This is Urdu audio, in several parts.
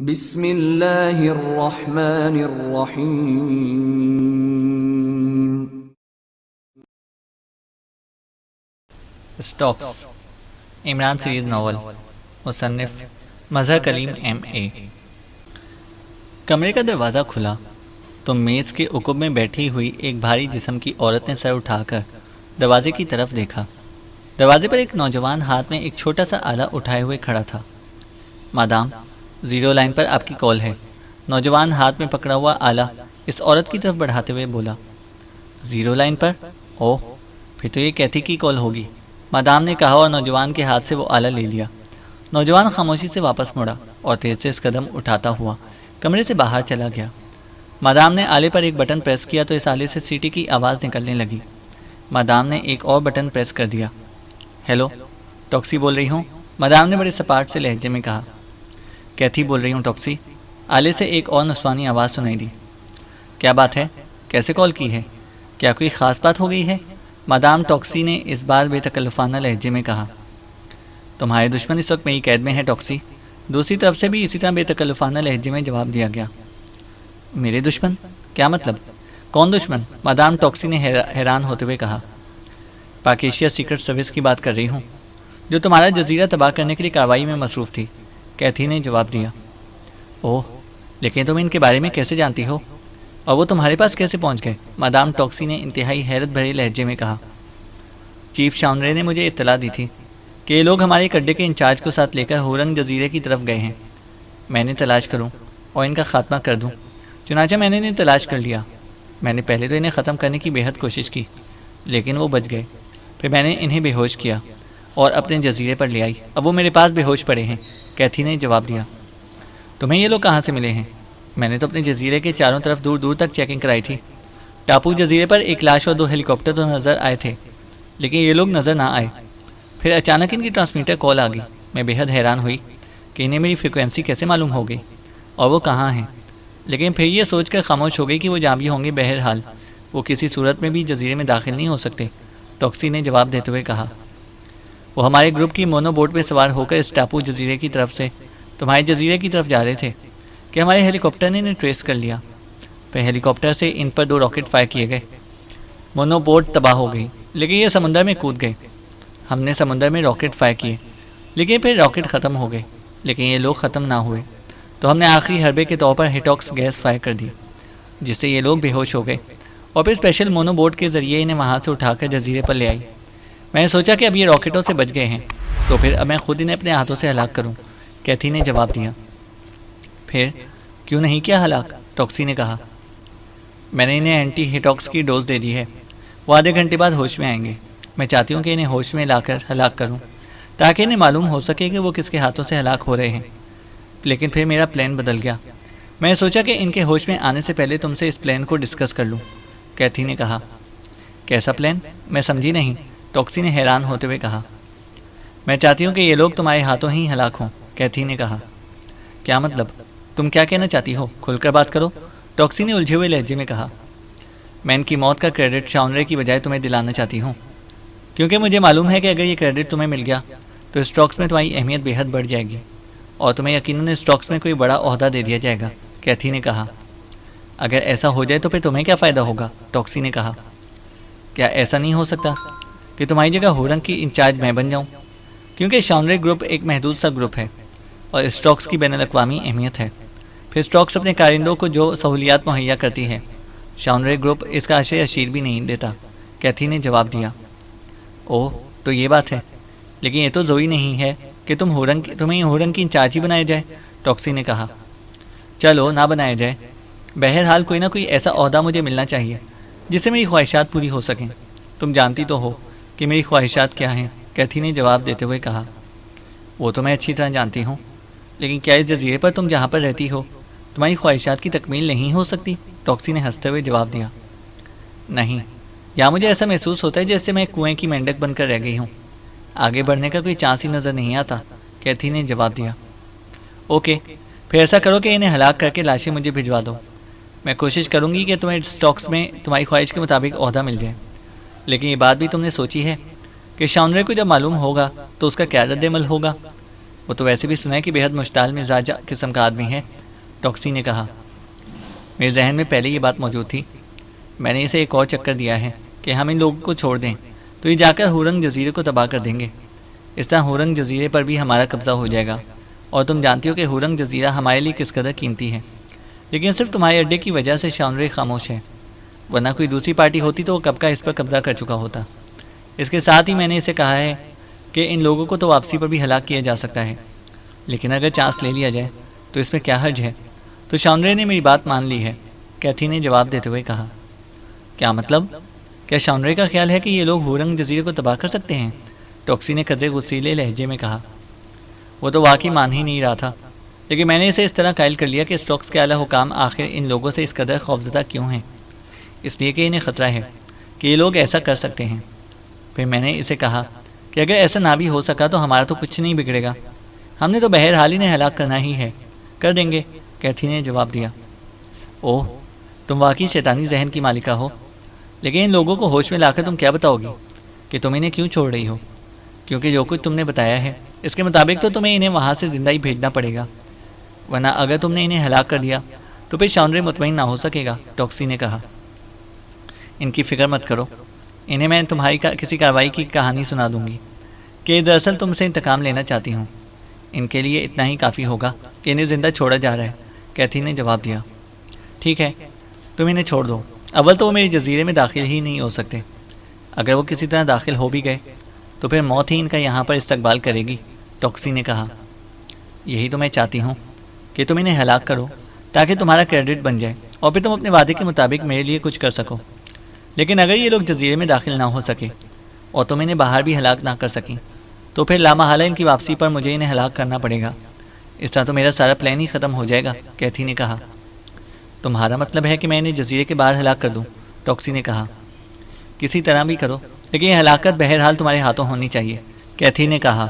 بسم اللہ الرحمن الرحیم۔ اسٹاکس عمران سیریز ناول، مصنف مظہر کلیم ایم اے۔ کمرے کا دروازہ کھلا تو میز کے عقب میں بیٹھی ہوئی ایک بھاری جسم کی عورت نے سر اٹھا کر دروازے کی طرف دیکھا۔ دروازے پر ایک نوجوان ہاتھ میں ایک چھوٹا سا آلہ اٹھائے ہوئے کھڑا تھا۔ مادام، 0 لائن پر آپ کی کال ہے، نوجوان ہاتھ میں پکڑا ہوا آلہ اس عورت کی طرف بڑھاتے ہوئے بولا۔ 0 لائن پر؟ اوہ، پھر تو یہ کیتھی کی کال ہوگی، مادام نے کہا اور نوجوان کے ہاتھ سے وہ آلہ لے لیا۔ نوجوان خاموشی سے واپس مڑا اور تیز تیز قدم اٹھاتا ہوا کمرے سے باہر چلا گیا۔ مادام نے آلے پر ایک بٹن پریس کیا تو اس آلے سے سیٹی کی آواز نکلنے لگی۔ مادام نے ایک اور بٹن پریس کر دیا۔ ہیلو، ٹاکسی بول رہی ہوں، مادام نے بڑے سپاٹ سے لہجے میں کہا۔ کیتھی بول رہی ہوں ٹاکسی، آلے سے ایک اور نسوانی آواز سنائی دی۔ کیا بات ہے، کیسے کال کی ہے، کیا کوئی خاص بات ہو گئی ہے؟ مادام ٹاکسی نے اس بار بے تکلفانہ لہجے میں کہا۔ تمہارے دشمن اس وقت میری قید میں ہے ٹاکسی، دوسری طرف سے بھی اسی طرح بے تکلفانہ لہجے میں جواب دیا گیا۔ میرے دشمن؟ کیا مطلب؟ کون دشمن؟ مادام ٹاکسی نے حیران ہوتے ہوئے کہا۔ پاک ایشیا سیکرٹ سروس کی بات کر رہی ہوں، جو تمہارا جزیرہ تباہ کرنے کے لیے کارروائی میں مصروف تھی، کیتھی نے جواب دیا۔ اوہ، لیکن تم ان کے بارے میں کیسے جانتی ہو، اور وہ تمہارے پاس کیسے پہنچ گئے؟ مادام ٹاکسی نے انتہائی حیرت بھرے لہجے میں کہا۔ چیف شاونرے نے مجھے اطلاع دی تھی کہ یہ لوگ ہمارے اڈے کے انچارج کو ساتھ لے کر ہورنگ جزیرے کی طرف گئے ہیں۔ میں نے تلاش کروں اور ان کا خاتمہ کر دوں، چنانچہ میں نے انہیں تلاش کر لیا۔ میں نے پہلے تو انہیں ختم کرنے کی بے حد کوشش کی، لیکن وہ بچ گئے۔ پھر میں نے انہیں بے ہوش کیا اور اپنے جزیرے پر لے آئی، اب وہ میرے پاس بے ہوش پڑے ہیں، کیتھی نے جواب دیا۔ تمہیں یہ لوگ کہاں سے ملے ہیں؟ میں نے تو اپنے جزیرے کے چاروں طرف دور دور تک چیکنگ کرائی تھی۔ ٹاپو جزیرے پر ایک لاش اور 2 ہیلی کاپٹر تو نظر آئے تھے، لیکن یہ لوگ نظر نہ آئے۔ پھر اچانک ان کی ٹرانسمیٹر کال آ گئی۔ میں بے حد حیران ہوئی کہ انہیں میری فریکوینسی کیسے معلوم ہو گئی اور وہ کہاں ہیں، لیکن پھر یہ سوچ کر خاموش ہو گئی کہ وہ جہاں بھی ہوں گے بہرحال وہ کسی صورت میں بھی جزیرے میں داخل نہیں ہو سکتے، ٹاکسی نے جواب دیتے ہوئے کہا۔ وہ ہمارے گروپ کی مونو بوٹ پہ سوار ہو کر اس ٹاپو جزیرے کی طرف سے تمہارے جزیرے کی طرف جا رہے تھے کہ ہمارے ہیلی کاپٹر نے انہیں ٹریس کر لیا۔ پھر ہیلی کاپٹر سے ان پر 2 راکٹ فائر کیے گئے، مونو بوٹ تباہ ہو گئی، لیکن یہ سمندر میں کود گئے۔ ہم نے سمندر میں راکٹ فائر کیے، لیکن پھر راکٹ ختم ہو گئے، لیکن یہ لوگ ختم نہ ہوئے، تو ہم نے آخری حربے کے طور پر ہیٹاکس گیس فائر کر دی، جس سے یہ لوگ بے ہوش ہو گئے، اور پھر اسپیشل مونو بوٹ کے ذریعے انہیں وہاں سے اٹھا کر جزیرے پر لے آئی۔ میں نے سوچا کہ اب یہ راکٹوں سے بچ گئے ہیں تو پھر اب میں خود انہیں اپنے ہاتھوں سے ہلاک کروں، کیتھی نے جواب دیا۔ پھر کیوں نہیں کیا ہلاک؟ ٹاکسی نے کہا۔ میں نے انہیں اینٹی ہیٹاکس کی ڈوز دے دی ہے، وہ آدھے گھنٹے بعد ہوش میں آئیں گے۔ میں چاہتی ہوں کہ انہیں ہوش میں لا کر ہلاک کروں تاکہ انہیں معلوم ہو سکے کہ وہ کس کے ہاتھوں سے ہلاک ہو رہے ہیں، لیکن پھر میرا پلان بدل گیا۔ میں نے سوچا کہ ان کے ہوش میں آنے سے پہلے تم سے اس پلان کو ڈسکس کر لوں، کیتھی نے کہا۔ کیسا پلان؟ میں سمجھی نہیں، ٹاکسی نے حیران ہوتے ہوئے کہا۔ میں چاہتی ہوں کہ یہ لوگ تمہارے ہاتھوں ہی ہلاک ہوں، کیتھی نے کہا۔ کیا مطلب؟ تم کیا کہنا چاہتی ہو؟ کھل کر بات کرو، ٹاکسی نے الجھے ہوئے لہجے میں کہا۔ میں ان کی موت کا کریڈٹ شاونرے کی بجائے تمہیں دلانا چاہتی ہوں، کیونکہ مجھے معلوم ہے کہ اگر یہ کریڈٹ تمہیں مل گیا تو اسٹاکس میں تمہاری اہمیت بے حد بڑھ جائے گی، اور تمہیں یقیناً اسٹاکس میں کوئی بڑا عہدہ دے دیا جائے گا، کیتھی نے کہا۔ اگر ایسا ہو جائے تو پھر تمہیں کیا فائدہ ہوگا؟ ٹاکسی نے کہا۔ کیا ایسا نہیں ہو سکتا کہ تمہاری جگہ ہورنگ کی انچارج میں بن جاؤں؟ کیونکہ شاونرے گروپ ایک محدود سا گروپ ہے اور اسٹاکس کی بین الاقوامی اہمیت ہے۔ پھر اسٹاکس اپنے کارندوں کو جو سہولیات مہیا کرتی ہے، شاونرے گروپ اس کا عشر اشیر بھی نہیں دیتا، کیتھی نے جواب دیا۔ اوہ، تو یہ بات ہے، لیکن یہ تو ضروری نہیں ہے کہ تمہیں ہورنگ کی انچارج ہی بنایا جائے، ٹاکسی نے کہا۔ چلو نہ بنایا جائے، بہرحال کوئی نہ کوئی ایسا عہدہ مجھے ملنا چاہیے جس سے میری خواہشات پوری ہو سکیں۔ تم جانتی تو ہو کہ میری خواہشات کیا ہیں، کیتھی نے جواب دیتے ہوئے کہا۔ وہ تو میں اچھی طرح جانتی ہوں، لیکن کیا اس جزیرے پر تم جہاں پر رہتی ہو تمہاری خواہشات کی تکمیل نہیں ہو سکتی؟ ٹاکسی نے ہنستے ہوئے جواب دیا۔ نہیں، یا مجھے ایسا محسوس ہوتا ہے جیسے میں کنویں کی مینڈک بن کر رہ گئی ہوں، آگے بڑھنے کا کوئی چانس ہی نظر نہیں آتا، کیتھی نے جواب دیا۔ اوکے، پھر ایسا کرو کہ انہیں ہلاک کر کے لاشیں مجھے بھجوا دو، میں کوشش کروں گی کہ تمہیں اسٹاکس میں تمہاری خواہش کے مطابق عہدہ مل جائے، لیکن یہ بات بھی تم نے سوچی ہے کہ شاونرے کو جب معلوم ہوگا تو اس کا کیا رد عمل ہوگا؟ وہ تو ویسے بھی سنا ہے کہ بے حد مشتعل مزاج قسم کا آدمی ہے، ٹوکسی نے کہا۔ میرے ذہن میں پہلے یہ بات موجود تھی۔ میں نے اسے ایک اور چکر دیا ہے کہ ہم ان لوگوں کو چھوڑ دیں تو یہ جا کر ہورنگ جزیرے کو تباہ کر دیں گے۔ اس طرح ہورنگ جزیرے پر بھی ہمارا قبضہ ہو جائے گا، اور تم جانتی ہو کہ ہورنگ جزیرہ ہمارے لیے کس قدر قیمتی ہے، لیکن صرف تمہارے اڈے کی وجہ سے شاونرے خاموش ہے، ورنہ کوئی دوسری پارٹی ہوتی تو وہ کب کا اس پر قبضہ کر چکا ہوتا۔ اس کے ساتھ ہی میں نے اسے کہا ہے کہ ان لوگوں کو تو واپسی پر بھی ہلاک کیا جا سکتا ہے، لیکن اگر چانس لے لیا جائے تو اس میں کیا حرج ہے؟ تو شاونرے نے میری بات مان لی ہے، کیتھی نے جواب دیتے ہوئے کہا۔ کیا مطلب؟ کیا شاونرے کا خیال ہے کہ یہ لوگ ہورنگ جزیرے کو تباہ کر سکتے ہیں؟ ٹوکسی نے قدرے غصیلے لہجے میں کہا۔ وہ تو واقعی مان ہی نہیں رہا تھا، لیکن میں نے اسے اس طرح قائل کر لیا کہ اسٹروکس کے اعلیٰ حکام آخر ان لوگوں سے اس قدر خوفزدہ کیوں ہیں؟ اس لیے کہ انہیں خطرہ ہے کہ یہ لوگ ایسا کر سکتے ہیں۔ پھر میں نے اسے کہا کہ اگر ایسا نہ بھی ہو سکا تو ہمارا تو کچھ نہیں بگڑے گا، ہم نے تو بہرحال انہیں ہلاک کرنا ہی ہے، کر دیں گے، کیتھی نے جواب دیا۔ اوہ، تم واقعی شیطانی ذہن کی مالکہ ہو، لیکن ان لوگوں کو ہوش میں لا کر تم کیا بتاؤ گی کہ تم انہیں کیوں چھوڑ رہی ہو؟ کیونکہ جو کچھ تم نے بتایا ہے اس کے مطابق تو تمہیں انہیں وہاں سے زندہ ہی بھیجنا پڑے گا، ورنہ اگر تم نے انہیں ہلاک کر دیا تو پھر شاونرے مطمئن نہ ہو سکے گا، ٹوکسی نے کہا۔ ان کی فکر مت کرو، انہیں میں تمہاری کسی کارروائی کی کہانی سنا دوں گی کہ دراصل تم سے انتقام لینا چاہتی ہوں، ان کے لیے اتنا ہی کافی ہوگا کہ انہیں زندہ چھوڑا جا رہا ہے، کیتھی نے جواب دیا۔ ٹھیک ہے، تم انہیں چھوڑ دو، اول تو وہ میرے جزیرے میں داخل ہی نہیں ہو سکتے، اگر وہ کسی طرح داخل ہو بھی گئے تو پھر موت ہی ان کا یہاں پر استقبال کرے گی، ٹوکسی نے کہا۔ یہی تو میں چاہتی ہوں کہ تم انہیں ہلاک کرو تاکہ تمہارا کریڈٹ بن جائے اور پھر تم اپنے وعدے کے مطابق میرے لیے کچھ کر سکو، لیکن اگر یہ لوگ جزیرے میں داخل نہ ہو سکے اور تم انہیں باہر بھی ہلاک نہ کر سکیں تو پھر لامحالہ ان کی واپسی پر مجھے انہیں ہلاک کرنا پڑے گا، اس طرح تو میرا سارا پلان ہی ختم ہو جائے گا، کیتھی نے کہا۔ تمہارا مطلب ہے کہ میں انہیں جزیرے کے باہر ہلاک کر دوں، ٹوکسی نے کہا۔ کسی طرح بھی کرو، لیکن یہ ہلاکت بہرحال تمہارے ہاتھوں ہونی چاہیے، کیتھی نے کہا۔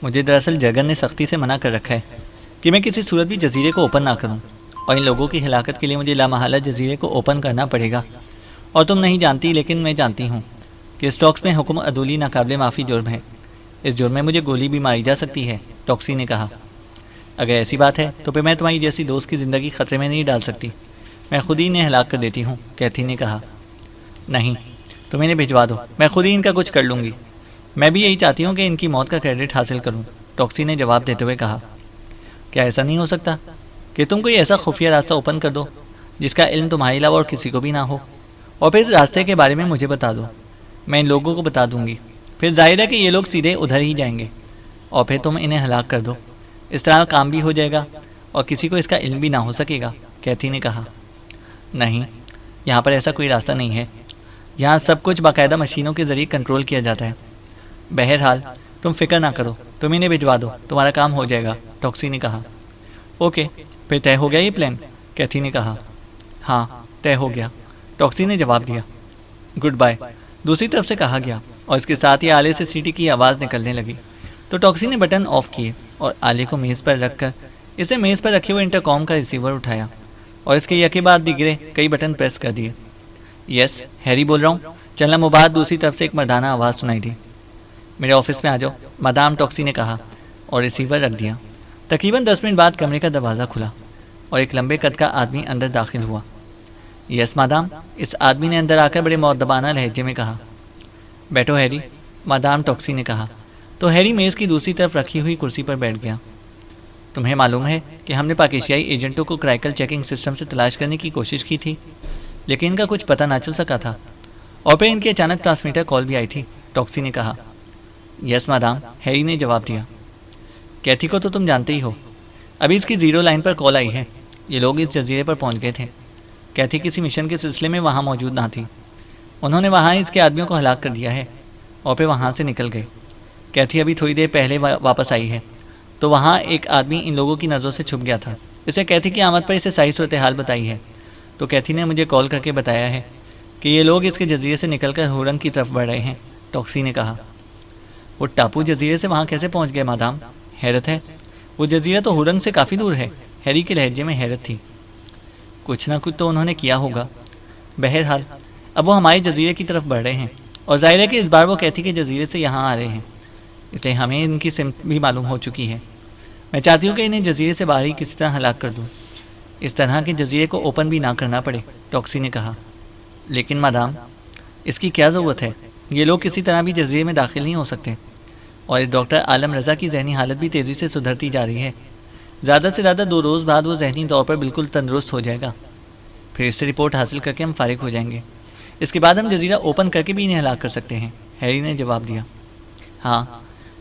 مجھے دراصل جرگن نے سختی سے منع کر رکھا ہے کہ میں کسی صورت بھی جزیرے کو اوپن نہ کروں، اور ان لوگوں کی ہلاکت کے لیے مجھے لامحالہ جزیرے کو اوپن کرنا پڑے گا، اور تم نہیں جانتی لیکن میں جانتی ہوں کہ اسٹاکس میں حکم عدولی ناقابل معافی جرم ہے، اس جرم میں مجھے گولی بھی ماری جا سکتی ہے، ٹوکسی نے کہا۔ اگر ایسی بات ہے تو پھر میں تمہاری جیسی دوست کی زندگی خطرے میں نہیں ڈال سکتی، میں خود ہی انہیں ہلاک کر دیتی ہوں، کیتھی نے کہا۔ نہیں، تم انہیں بھجوا دو، میں خود ہی ان کا کچھ کر لوں گی، میں بھی یہی چاہتی ہوں کہ ان کی موت کا کریڈٹ حاصل کروں، ٹوکسی نے جواب دیتے ہوئے کہا۔ کیا ایسا نہیں ہو سکتا کہ تم کوئی ایسا خفیہ راستہ اوپن کر دو جس کا علم تمہارے علاوہ اور کسی کو بھی نہ ہو، اور پھر اس راستے کے بارے میں مجھے بتا دو، میں ان لوگوں کو بتا دوں گی، پھر ظاہر ہے کہ یہ لوگ سیدھے ادھر ہی جائیں گے، اور پھر تم انہیں ہلاک کر دو، اس طرح کام بھی ہو جائے گا اور کسی کو اس کا علم بھی نہ ہو سکے گا، کیتھی نے کہا۔ نہیں، یہاں پر ایسا کوئی راستہ نہیں ہے، یہاں سب کچھ باقاعدہ مشینوں کے ذریعے کنٹرول کیا جاتا ہے۔ بہرحال تم فکر نہ کرو، تم انہیں بھجوا دو، تمہارا کام ہو جائے گا، ٹوکسی نے کہا۔ اوکے، پھر طے ہو گیا یہ پلان، کیتھی نے کہا۔ ہاں، طے ہو گیا، ٹوکسی نے جواب دیا۔ گڈ بائے، دوسری طرف سے کہا گیا، اور اس کے ساتھ ہی آلے سے سیٹی کی آواز نکلنے لگی تو ٹوکسی نے بٹن آف کیے اور آلے کو میز پر رکھ کر اسے میز پر رکھے ہوئے انٹرکام کا ریسیور اٹھایا اور اس کے یکے بعد دیگرے کئی بٹن پریس کر دیے۔ یس، ہیری بول رہا ہوں، چلنا مبارک، دوسری طرف سے ایک مردانہ آواز سنائی دی۔ میرے آفس میں آ جاؤ، مدام، ٹوکسی نے کہا اور ریسیور رکھ دیا۔ تقریباً 10 منٹ بعد کمرے کا دروازہ کھلا اور ایک لمبے قد کا آدمی اندر داخل ہوا۔ یس مدام، اس آدمی نے اندر آ کر بڑے مؤدبانہ لہجے میں کہا۔ بیٹھو ہیری، مدام ٹوکسی نے کہا تو ہیری میز کی دوسری طرف رکھی ہوئی کرسی پر بیٹھ گیا۔ تمہیں معلوم ہے کہ ہم نے پاکیشیائی ایجنٹوں کو کرائیکل چیکنگ سسٹم سے تلاش کرنے کی کوشش کی تھی، لیکن ان کا کچھ پتہ نہ چل سکا تھا، اور پھر ان کی اچانک ٹرانسمیٹر کال بھی آئی تھی، ٹوکسی نے کہا۔ یس مدام، ہیری نے جواب دیا۔ کیتھی کو تو تم جانتے ہی ہو، ابھی اس کی 0 لائن پر کال آئی ہے، یہ لوگ اس جزیرے پر پہنچ گئے تھے، کیتھی کسی مشن کے سلسلے میں وہاں موجود نہ تھی، انہوں نے وہاں اس کے آدمیوں کو ہلاک کر دیا ہے اور پھر وہاں سے نکل گئے۔ کیتھی ابھی تھوڑی دیر پہلے واپس آئی ہے تو وہاں ایک آدمی ان لوگوں کی نظروں سے چھپ گیا تھا، اسے کیتھی کی آمد پر اسے صحیح صورتحال بتائی ہے، تو کیتھی نے مجھے کال کر کے بتایا ہے کہ یہ لوگ اس کے جزیرے سے نکل کر ہورنگ کی طرف بڑھ رہے ہیں، ٹوکسی نے کہا۔ وہ ٹاپو جزیرے سے وہاں کیسے پہنچ گئے مدام؟ حیرت ہے، وہ جزیرہ تو ہورنگ سے کافی دور ہے، ہیری کے لہجے میں حیرت تھی۔ کچھ نہ کچھ تو انہوں نے کیا ہوگا، بہرحال اب وہ ہمارے جزیرے کی طرف بڑھ رہے ہیں، اور ظاہر ہے کہ اس بار وہ کیتھی کے جزیرے سے یہاں آ رہے ہیں، اس لیے ہمیں ان کی سمت بھی معلوم ہو چکی ہے۔ میں چاہتی ہوں کہ انہیں جزیرے سے باہر ہی کسی طرح ہلاک کر دوں، اس طرح کے جزیرے کو اوپن بھی نہ کرنا پڑے، ٹاکسی نے کہا۔ لیکن مادام، اس کی کیا ضرورت ہے؟ یہ لوگ کسی طرح بھی جزیرے میں داخل نہیں ہو سکتے، اور اس ڈاکٹر عالم رضا کی ذہنی حالت بھی تیزی سے سدھرتی جا رہی ہے۔ زیادہ سے زیادہ 2 روز بعد وہ ذہنی طور پر بالکل تندرست ہو جائے گا، پھر اس سے رپورٹ حاصل کر کے ہم فارغ ہو جائیں گے۔ اس کے بعد ہم جزیرہ اوپن کر کے بھی انہیں ہلاک کر سکتے ہیں، ہیری نے جواب دیا۔ ہاں،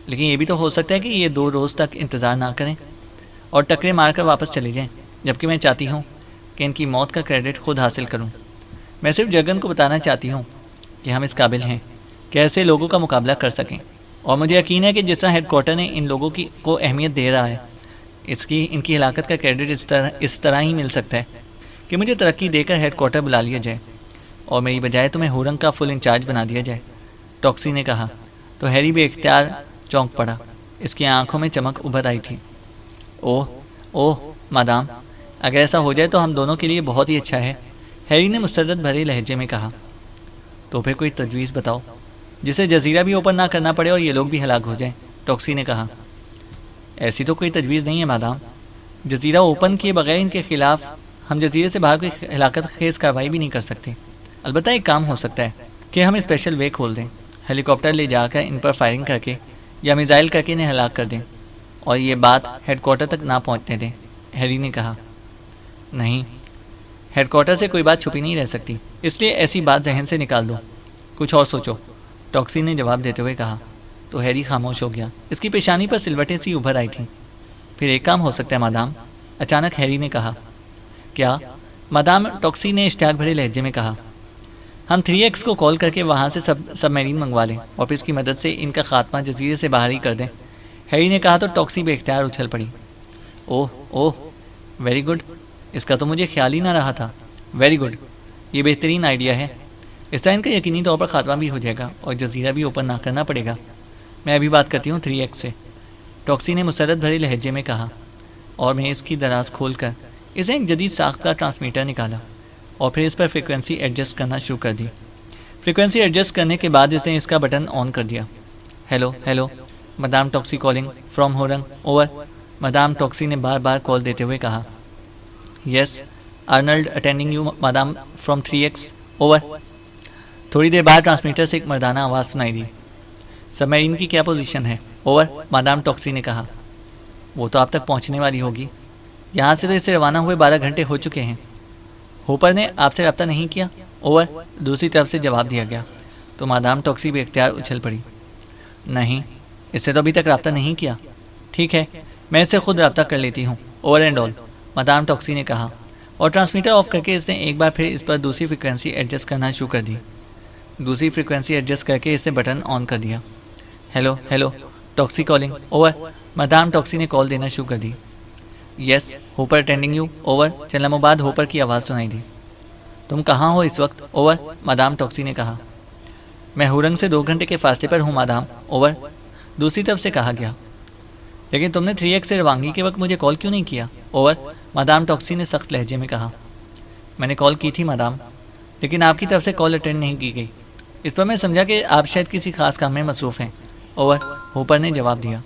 لیکن یہ بھی تو ہو سکتا ہے کہ یہ 2 روز تک انتظار نہ کریں اور ٹکرے مار کر واپس چلے جائیں، جبکہ میں چاہتی ہوں کہ ان کی موت کا کریڈٹ خود حاصل کروں۔ میں صرف جگن کو بتانا چاہتی ہوں کہ ہم اس قابل ہیں کہ ایسے لوگوں کا مقابلہ کر سکیں، اور مجھے یقین ہے کہ جس طرح ہیڈ کوارٹر نے ان لوگوں کو اہمیت دے رہا ہے، ان کی ہلاکت کا کریڈٹ اس طرح ہی مل سکتا ہے کہ مجھے ترقی دے کر ہیڈ کوارٹر بلا لیا جائے اور میری بجائے تمہیں ہورنگ کا فل انچارج بنا دیا جائے، ٹاکسی نے کہا۔ تو ہیری بے اختیار چونک پڑا، اس کی آنکھوں میں چمک ابھر آئی تھی۔ اوہ مادام، اگر ایسا ہو جائے تو ہم دونوں کے لیے بہت ہی اچھا ہے، ہیری نے مسرت بھرے لہجے میں کہا۔ تو پھر کوئی تجویز بتاؤ جسے جزیرہ بھی اوپن نہ کرنا پڑے اور یہ لوگ بھی ہلاک ہو جائیں، ٹاکسی نے کہا۔ ایسی تو کوئی تجویز نہیں ہے مادام، جزیرہ اوپن کیے بغیر ان کے خلاف ہم جزیرے سے باہر کوئی ہلاکت خیز کارروائی بھی نہیں کر سکتے۔ البتہ ایک کام ہو سکتا ہے کہ ہم اسپیشل وے کھول دیں، ہیلی کاپٹر لے جا کر ان پر فائرنگ کر کے یا میزائل کر کے انہیں ہلاک کر دیں، اور یہ بات ہیڈ کوارٹر تک نہ پہنچنے دیں، ہیری نے کہا۔ نہیں، ہیڈ کوارٹر سے کوئی بات چھپی نہیں رہ سکتی، اس لیے ایسی بات ذہن سے نکال دو، کچھ اور سوچو، ٹاکسی نے جواب دیتے ہوئے کہا۔ تو ہیری خاموش ہو گیا، اس کی پیشانی پر سلوٹیں سی ابھر آئی تھیں۔ پھر ایک کام ہو سکتا ہے مادام، اچانک ہیری نے کہا۔ کیا؟ مادام، ٹاکسی نے اشتیاق بھرے لہجے میں کہا۔ ہم 3X کو کال کر کے وہاں سے سب میرین منگوا لیں اور پھر اس کی مدد سے ان کا خاتمہ جزیرے سے باہر ہی کر دیں، ہیری نے کہا تو ٹاکسی بے اختیار اچھل پڑی۔ اوہ ویری گڈ، اس کا تو مجھے خیال ہی نہ رہا تھا، ویری گڈ، یہ بہترین آئیڈیا ہے، اس طرح ان کا یقینی طور پر خاتمہ بھی ہو جائے گا اور جزیرہ بھی اوپن نہ کرنا پڑے گا۔ میں ابھی بات کرتی ہوں 3X سے، ٹاکسی نے مسرت بھرے لہجے میں کہا، اور میں اس کی دراز کھول کر اسے ایک جدید ساخت کا ٹرانسمیٹر نکالا اور پھر اس پر فریکوینسی ایڈجسٹ کرنا شروع کر دی۔ فریکوینسی ایڈجسٹ کرنے کے بعد اسے اس کا بٹن آن کر دیا۔ Hello madam taxi calling from ہورنگ، اوور، مدام ٹاکسی نے بار بار کال دیتے ہوئے کہا۔ Yes Arnold attending you madam from 3X، over. تھوڑی دیر بعد ٹرانسمیٹر سے ایک مردانہ آواز سنائی دی۔ سب میرین کی کیا پوزیشن ہے، اوور، مدام ٹاکسی نے کہا۔ وہ تو آپ تک پہنچنے والی ہوگی، یہاں سے تو اسے روانہ ہوئے 12 گھنٹے ہو چکے ہیں۔ ہوپر نے آپ سے رابطہ نہیں کیا، اوور، دوسری طرف سے جواب دیا گیا۔ تو مادام ٹاکسی بے اختیار اچھل پڑی۔ نہیں، اس سے تو ابھی تک رابطہ نہیں کیا۔ ٹھیک ہے، میں اس سے خود رابطہ کر لیتی ہوں، اوور اینڈ آل، مدام ٹاکسی نے کہا، اور ٹرانسمیٹر آف کر کے اس نے ایک بار پھر اس پر دوسری فریکوینسی ایڈجسٹ کرنا شروع کر دی۔ دوسری فریکوینسی ایڈجسٹ کر کے اس نے بٹن آن کر دیا۔ Hello taxi calling, over, madam taxi نے کال دینا شروع کر دی۔ Yes Hopper attending you, over, چند لمحوں بعد ہوپر کی آواز سنائی دی۔ تم کہاں ہو اس وقت، اوور، مدام ٹاکسی نے کہا۔ میں ہورنگ سے 2 گھنٹے کے فاصلے پر ہوں مدام، اوور، دوسری طرف سے کہا گیا۔ لیکن تم نے 3X سے روانگی کے وقت مجھے کال کیوں نہیں کیا، اوور، مدام ٹاکسی نے سخت لہجے میں کہا۔ میں نے کال کی تھی مدام، لیکن آپ کی طرف سے کال اٹینڈ نہیں کی گئی، اس پر میں سمجھا کہ آپ شاید کسی خاص کام میں مصروف ہیں، اوور، ہوپر نے جواب دیا۔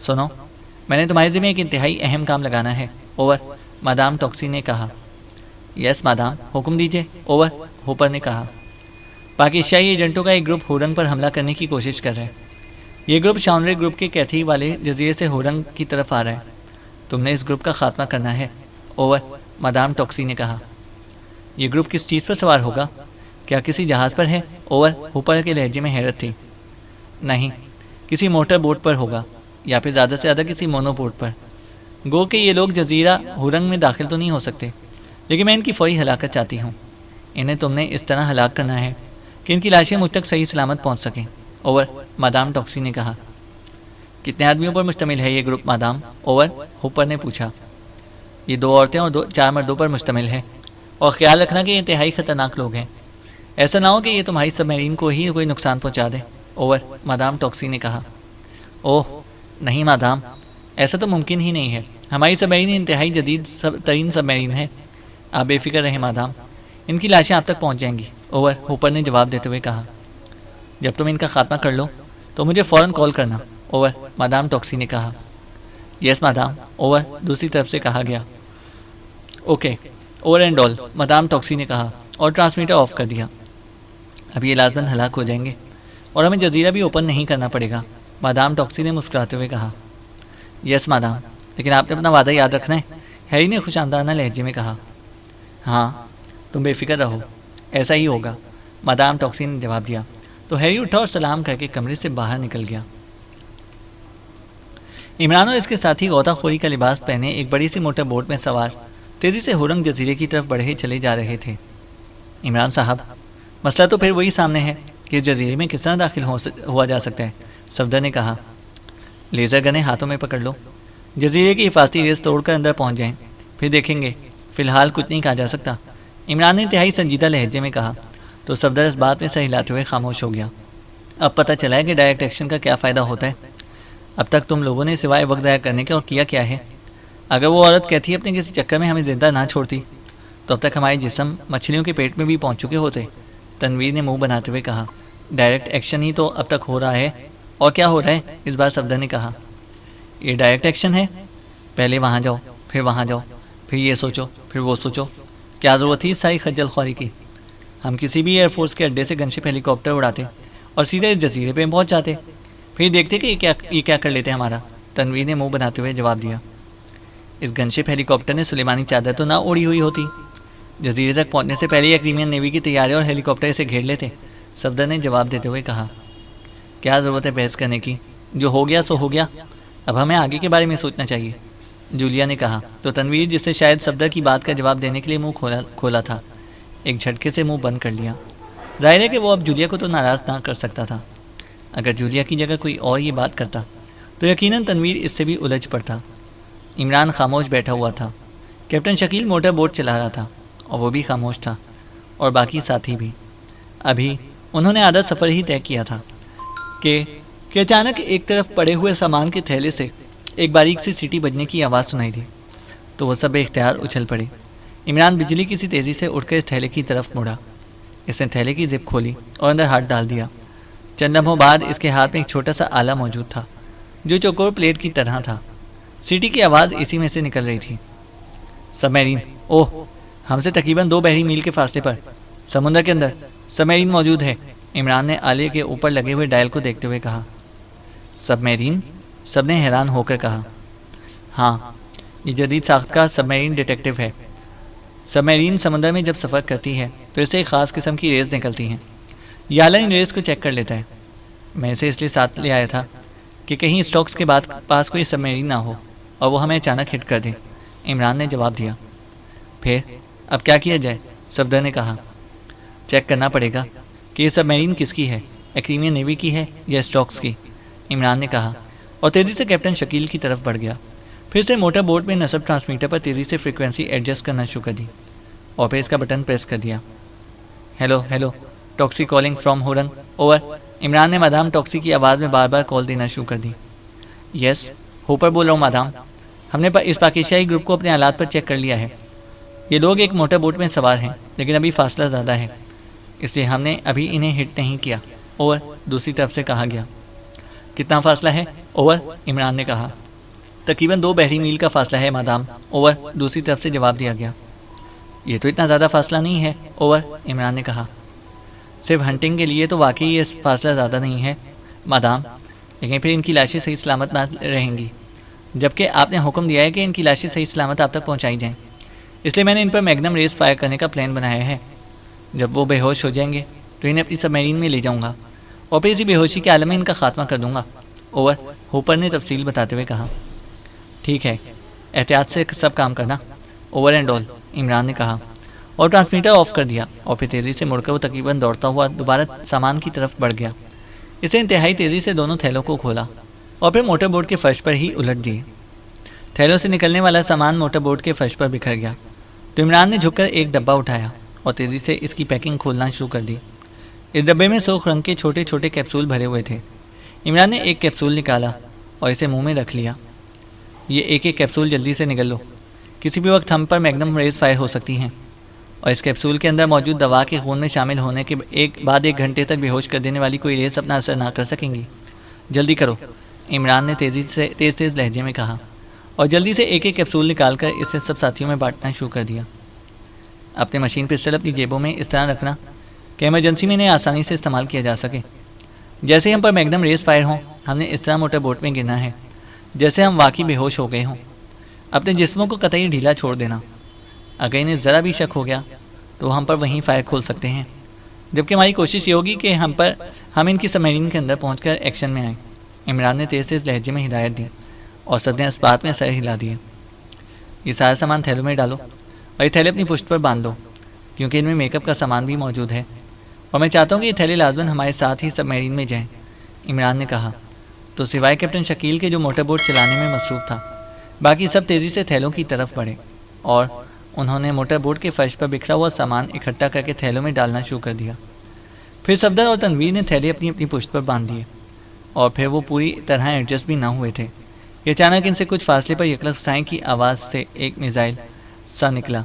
سنو، میں نے تمہارے ذمہ ایک انتہائی اہم کام لگانا ہے، اوور، مدام ٹاکسی نے کہا۔ یس مدام، حکم دیجیے، اوور، ہوپر نے کہا۔ پاکستانی ایجنٹوں کا ایک گروپ ہورنگ پر حملہ کرنے کی کوشش کر رہا ہے۔ یہ گروپ شاونرے گروپ کے کیتھی والے جزیرے سے ہورنگ کی طرف آ رہا ہے۔ تم نے اس گروپ کا خاتمہ کرنا ہے، اوور، مدام ٹاکسی نے کہا۔ یہ گروپ کس چیز پر سوار ہوگا، کیا کسی جہاز پر ہے، اوور، ہوپر کے لہجے میں حیرت تھی۔ نہیں، کسی موٹر بوٹ پر ہوگا، یا پھر زیادہ سے زیادہ کسی مونو بوٹ پر۔ گو کہ یہ لوگ جزیرہ ہورنگ میں داخل تو نہیں ہو سکتے، لیکن میں ان کی فوری ہلاکت چاہتی ہوں۔ انہیں تم نے اس طرح ہلاک کرنا ہے کہ ان کی لاشیں مجھ تک صحیح سلامت پہنچ سکیں، اوور، مدام ٹاکسی نے کہا۔ کتنے آدمیوں پر مشتمل ہے یہ گروپ مدام، اوور، ہوپر نے پوچھا۔ یہ 2 عورتیں اور 4 مردوں پر مشتمل ہے، اور خیال رکھنا کہ یہ انتہائی خطرناک لوگ ہیں، ایسا نہ ہو کہ یہ تمہاری سب میرین کو ہی کوئی نقصان پہنچا دے، اوور، مدام ٹاکسی نے کہا۔ اوہ نہیں مدام، ایسا تو ممکن ہی نہیں ہے، ہماری سب میرین انتہائی جدید ترین سب میرین ہے، آپ بے فکر رہیں مدام، ان کی لاشیں آپ تک پہنچ جائیں گی، اوور، ہوپر نے جواب دیتے ہوئے کہا۔ جب تم ان کا خاتمہ کر لو تو مجھے فوراً کال کرنا، اوور، مادام ٹاکسی نے کہا۔ یس مادام، اوور، دوسری طرف سے کہا گیا۔ Okay, over and all, madam ٹاکسی نے کہا اور ٹرانسمیٹر آف کر دیا۔ اب یہ لازماً ہلاک ہو جائیں گے اور ہمیں جزیرہ بھی اوپن نہیں کرنا پڑے گا، مادام ٹاکسی نے مسکراتے ہوئے کہا۔ یس مادام، لیکن آپ نے اپنا وعدہ یاد رکھنا ہے، ہیری نے خوش آمدانہ لہجے میں کہا۔ ہاں، تم بے فکر رہو، ایسا ہی ہوگا، مادام ٹاکسی نے جواب دیا۔ تو ہیری اٹھا اور سلام کر کے کمرے سے باہر نکل گیا۔ عمران اور اس کے ساتھی غوطہ خوری کا لباس پہنے ایک بڑی سی موٹر بوٹ میں سوار تیزی سے ہورنگ جزیرے کی طرف بڑھے چلے جا رہے تھے۔ عمران صاحب، مسئلہ تو پھر وہی سامنے ہے کہ اس جزیرے میں کس طرح داخل ہوا جا سکتا ہے، صفدر نے کہا۔ لیزر گنیں ہاتھوں میں پکڑ لو، جزیرے کی حفاظتی ریس توڑ کر اندر پہنچ جائیں، پھر دیکھیں گے، فی الحال کچھ نہیں کہا جا سکتا، عمران نے انتہائی سنجیدہ لہجے میں کہا۔ تو صفدر اس بات میں سر ہلاتے ہوئے خاموش ہو گیا۔ اب پتہ چلا ہے کہ ڈائریکٹ ایکشن کا کیا فائدہ ہوتا ہے۔ اب تک تم لوگوں نے سوائے وقت ضائع کرنے کے اور کیا کیا ہے؟ اگر وہ عورت کہتی اپنے کسی چکر میں ہمیں زندہ نہ چھوڑتی تو اب تک ہمارے جسم مچھلیوں کے پیٹ میں بھی پہنچ چکے ہوتے، تنویر نے منہ بناتے ہوئے کہا۔ ڈائریکٹ ایکشن ہی تو اب تک ہو رہا ہے، اور کیا ہو رہا ہے؟ اس بار صفدر نے کہا۔ یہ ڈائریکٹ ایکشن ہے؟ پہلے وہاں جاؤ، پھر وہاں جاؤ، پھر یہ سوچو، پھر وہ سوچو، کیا ضرورت تھی اس ساری خجل خواری کی؟ ہم کسی بھی ایئر فورس کے اڈے سے گن شپ ہیلی کاپٹر اڑاتے اور سیدھے اس جزیرے پہ پہنچ جاتے، پھر دیکھتے کہ یہ کیا کر لیتے ہمارا، تنویر نے منہ بناتے ہوئے جواب دیا۔ اس گن شپ ہیلی کاپٹر نے سلیمانی چادر تو نہ اڑی ہوئی ہوتی، جزیرے تک پہنچنے سے پہلے ہی کرائمین نیوی کی تیارے اور ہیلی کاپٹر اسے گھیر لیتے، صفدر نے جواب دیتے ہوئے کہا۔ کیا ضرورت ہے بحث کرنے کی، جو ہو گیا سو ہو گیا، اب ہمیں آگے کے بارے میں سوچنا چاہیے، جولیا نے کہا۔ تو تنویر، جس سے شاید صفدر کی بات کا جواب دینے کے لیے منہ کھولا تھا، ایک جھٹکے سے منہ بند کر لیا۔ ظاہر ہے کہ وہ اب جولیا کو تو ناراض نہ کر سکتا تھا، اگر جولیا کی جگہ کوئی اور یہ بات کرتا تو یقیناً تنویر اس سے بھی الجھ پڑتا۔ عمران خاموش بیٹھا ہوا تھا، کیپٹن شکیل موٹر بوٹ چلا رہا تھا اور وہ بھی خاموش تھا، اور باقی ساتھی بھی۔ ابھی انہوں نے آدھا سفر ہی طے کیا تھا کہ اچانک ایک طرف پڑے ہوئے سامان کے تھیلے سے ایک باریک سی سیٹی بجنے کی آواز سنائی دی، تو وہ سب اختیار اچھل پڑے۔ عمران بجلی کی سی تیزی سے اٹھ کر اس تھیلے کی طرف مڑا، اس نے تھیلے کی زپ کھولی اور اندر ہاتھ ڈال دیا۔ چند لمحوں بعد اس کے ہاتھ میں ایک چھوٹا سا آلہ موجود تھا جو چوکور پلیٹ کی طرح تھا، سیٹی کی آواز اسی میں سے نکل رہی تھی۔ سب میرین، اوہ، ہم سے تقریباً 2 بحری میل کے فاصلے پر سمندر کے اندر سب میرین موجود ہے، عمران نے آلے کے اوپر لگے ہوئے ڈائل کو دیکھتے ہوئے کہا۔ سب میرین؟ سب نے حیران ہو کر کہا۔ ہاں، یہ جدید ساخت کا سب میرین ڈیٹیکٹیو ہے۔ سب میرین سمندر میں جب سفر کرتی ہے تو اسے ایک خاص قسم کی ریز نکلتی ہیں، یہ آلہ ان ریز کو چیک کر لیتا ہے۔ میں اسے اس لیے ساتھ لے آیا تھا کہ کہیں اسٹاکس کے پاس کوئی سب میرین نہ ہو اور وہ ہمیں اچانک ہٹ کر دے، عمران نے جواب دیا۔ پھر اب کیا کیا جائے؟ صفدر نے کہا۔ چیک کرنا پڑے گا کہ یہ سب میرین کس کی ہے، کرائمین نیوی کی ہے یا اسٹاکس کی، عمران نے کہا، اور تیزی سے کیپٹن شکیل کی طرف بڑھ گیا۔ پھر سے موٹر بوٹ میں نصب ٹرانسمیٹر پر تیزی سے فریکوینسی ایڈجسٹ کرنا شروع کر دی اور پھر اس کا بٹن پریس کر دیا۔ Hello hello, taxi calling from ہورنگ، اوور، عمران نے مادام ٹاکسی کی آواز میں بار بار کال دینا شروع کر دی۔ یس، ہوپر بول رہا ہوں مادام، ہم نے اس پاکستانی گروپ کو اپنے آلات پر چیک کر لیا ہے، یہ لوگ ایک موٹر بوٹ میں سوار ہیں لیکن ابھی فاصلہ زیادہ ہے، اس لیے ہم نے ابھی انہیں ہٹ نہیں کیا، اوور، دوسری طرف سے کہا گیا۔ کتنا فاصلہ ہے، اوور، عمران نے کہا۔ تقریباً 2 بحری میل کا فاصلہ ہے مادام، اوور، دوسری طرف سے جواب دیا گیا۔ یہ تو اتنا زیادہ فاصلہ نہیں ہے، اوور، عمران نے کہا۔ صرف ہنٹنگ کے لیے تو واقعی یہ فاصلہ زیادہ نہیں ہے مادام، لیکن پھر ان کی لاشیں صحیح سلامت نہ رہیں گی، جبکہ آپ نے حکم دیا ہے کہ ان کی لاشیں صحیح سلامت آپ تک پہنچائی جائیں، اس لیے میں نے ان پر میگنم ریز فائر کرنے کا پلان بنایا ہے۔ جب وہ بے ہوش ہو جائیں گے تو انہیں اپنی سب میرین میں لے جاؤں گا اور پھر اسی بے ہوشی کے عالم میں ان کا خاتمہ کر دوں گا، اوور، ہوپر نے تفصیل بتاتے ہوئے کہا۔ ٹھیک ہے، احتیاط سے سب کام کرنا، اوور اینڈ آل، عمران نے کہا اور ٹرانسمیٹر آف کر دیا، اور پھر تیزی سے مڑ کر وہ تقریباً دوڑتا ہوا دوبارہ سامان کی طرف بڑھ گیا۔ اسے انتہائی تیزی سے دونوں تھیلوں کو کھولا اور پھر موٹر بوٹ کے فرش پر ہی الٹ دیے۔ تھیلوں سے نکلنے والا سامان موٹر بوٹ کے فرش پر بکھر گیا، تو عمران نے جھک کر ایک ڈبہ اٹھایا اور تیزی سے اس کی پیکنگ کھولنا شروع کر دی۔ اس ڈبے میں سرخ رنگ کے چھوٹے چھوٹے کیپسول بھرے ہوئے تھے۔ عمران نے ایک کیپسول نکالا اور اسے منہ میں رکھ لیا۔ یہ ایک کیپسول جلدی سے نگل لو، کسی بھی وقت ہم پر میگنم ریز فائر ہو سکتی ہیں، اور اس کیپسول کے اندر موجود دوا کے خون میں شامل ہونے کے بعد 1 گھنٹے تک بے ہوش کر دینے والی کوئی ریز اپنا اثر نہ کر سکیں گی۔ جلدی کرو، عمران نے تیز لہجے میں کہا اور جلدی سے ایک ایک کیپسول نکال کر اسے سب ساتھیوں میں بانٹنا شروع کر دیا۔ اپنے مشین پسٹل اپنی جیبوں میں اس طرح رکھنا کہ ایمرجنسی میں انہیں آسانی سے استعمال کیا جا سکے۔ جیسے ہی ہم پر میگنم ریس فائر ہوں، ہم نے اس طرح موٹر بوٹ میں گرنا ہے جیسے ہم واقعی بے ہوش ہو گئے ہوں۔ اپنے جسموں کو قطعی ڈھیلا چھوڑ دینا۔ اگر انہیں ذرا بھی شک ہو گیا تو ہم پر وہیں فائر کھول سکتے ہیں، جبکہ ہماری کوشش یہ ہوگی کہ ہم ان کی سبمرین کے اندر پہنچ کر ایکشن میں آئیں۔ عمران نے تیز لہجے میں ہدایت دی اور سب نے اس بات میں سر ہلا دیے۔ یہ سارا سامان تھیلوں میں ڈالو اور یہ تھیلے اپنی پشت پر باندھ دو، کیونکہ ان میں میک اپ کا سامان بھی موجود ہے اور میں چاہتا ہوں کہ یہ تھیلے لازماً ہمارے ساتھ ہی سبمرین میں جائیں۔ عمران نے کہا تو سوائے کیپٹن شکیل کے جو موٹر بوٹ چلانے میں مصروف تھا، باقی سب تیزی سے تھیلوں کی طرف بڑھے اور انہوں نے موٹر بوٹ کے فرش پر بکھرا ہوا سامان اکٹھا کر کے تھیلوں میں ڈالنا شروع کر دیا۔ پھر صفدر اور تنویر نے تھیلے اپنی اپنی پشت پر باندھ دیے اور پھر وہ پوری طرح ایڈجسٹ بھی نہ ہوئے تھے کہ اچانک ان سے کچھ فاصلے پر یکلخت سائیں کی آواز سے ایک میزائل سا نکلا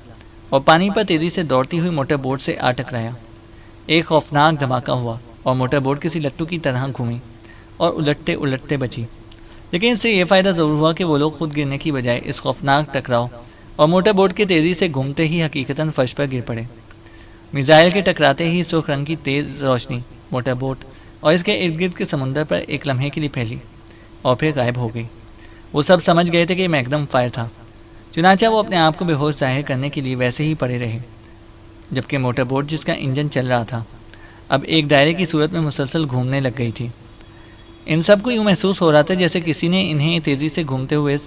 اور پانی پر تیزی سے دوڑتی ہوئی موٹر بوٹ سے آ ٹکرایا۔ ایک خوفناک دھماکہ ہوا اور موٹر بوٹ کسی لٹو کی طرح گھومی اور الٹتے بچی، لیکن اس سے یہ فائدہ ضرور ہوا کہ وہ لوگ خود گرنے کی بجائے اس خوفناک ٹکراؤ اور موٹر بوٹ کے تیزی سے گھومتے ہی حقیقتاً فرش پر گر پڑے۔ میزائل کے ٹکراتے ہی سرخ رنگ کی تیز روشنی موٹر بوٹ اور اس کے ارد گرد کے سمندر پر ایک لمحے کے لیے پھیلی اور پھر غائب ہو گئی۔ وہ سب سمجھ گئے تھے کہ یہ میگنم فائر تھا، چنانچہ وہ اپنے آپ کو بے ہوش ظاہر کرنے کے لیے ویسے ہی پڑے رہے، جبکہ موٹر بوٹ جس کا انجن چل رہا تھا اب ایک دائرے کی صورت میں مسلسل گھومنے لگ گئی تھی۔ ان سب کو یوں محسوس ہو رہا تھا جیسے کسی نے انہیں تیزی سے گھومتے ہوئے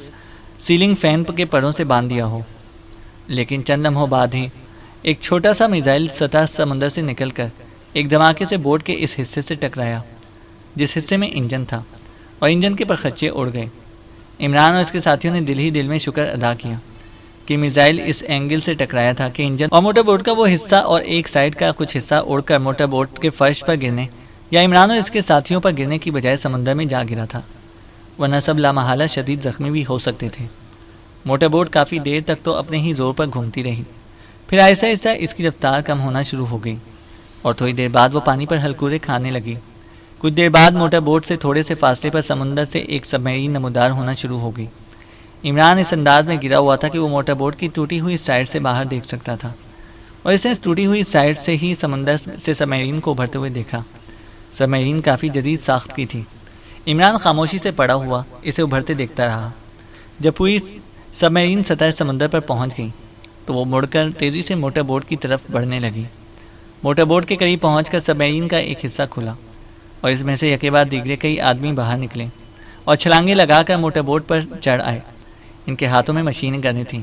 سیلنگ فین کے پروں سے باندھ دیا ہو۔ لیکن چند لمحوں بعد ہی ایک چھوٹا سا میزائل سطح سمندر سے نکل کر ایک دھماکے سے بوٹ کے اس حصے سے ٹکرایا جس حصے میں انجن تھا، اور انجن کے پرخچے اڑ گئے۔ عمران اور اس کے ساتھیوں نے دل ہی دل میں شکر ادا کیا کہ میزائل اس اینگل سے ٹکرایا تھا کہ انجن اور موٹر بوٹ کا وہ حصہ اور ایک سائیڈ کا کچھ حصہ اڑ کر موٹر بوٹ کے فرش پر گرنے یا عمران اور اس کے ساتھیوں پر گرنے کی بجائے سمندر میں جا گرا تھا، ورنہ سب لامحالہ شدید زخمی بھی ہو سکتے تھے۔ موٹر بوٹ کافی دیر تک تو اپنے ہی زور پر گھومتی رہی، پھر آہستہ آہستہ اس کی رفتار کم ہونا شروع ہو گئی اور تھوڑی دیر بعد وہ پانی پر ہلکورے کھانے لگی۔ کچھ دیر بعد موٹر بوٹ سے تھوڑے سے فاصلے پر سمندر سے ایک سبمرین نمودار ہونا شروع ہو گئی۔ عمران اس انداز میں گرا ہوا تھا کہ وہ موٹر بوٹ کی ٹوٹی ہوئی سائڈ سے باہر دیکھ سکتا تھا، اور اس نے اس ٹوٹی ہوئی سائڈ سے ہی سمندر سے سبمرین کو ابھرتے ہوئے دیکھا۔ سبمرین کافی جدید ساخت کی تھی۔ عمران خاموشی سے پڑا ہوا اسے ابھرتے دیکھتا رہا۔ جب پوری سبمرین سطح سمندر پر پہنچ گئی تو وہ مڑ کر تیزی سے موٹر بوٹ کی طرف بڑھنے لگی۔ موٹر بوٹ کے قریب پہنچ کر سبمرین کا ایک حصہ کھلا اور اس میں سے یکے بعد دیگرے کئی آدمی باہر نکلے اور چھلانگیں لگا کر موٹر بوٹ پر چڑھ آئے۔ ان کے ہاتھوں میں مشین گنیں تھیں۔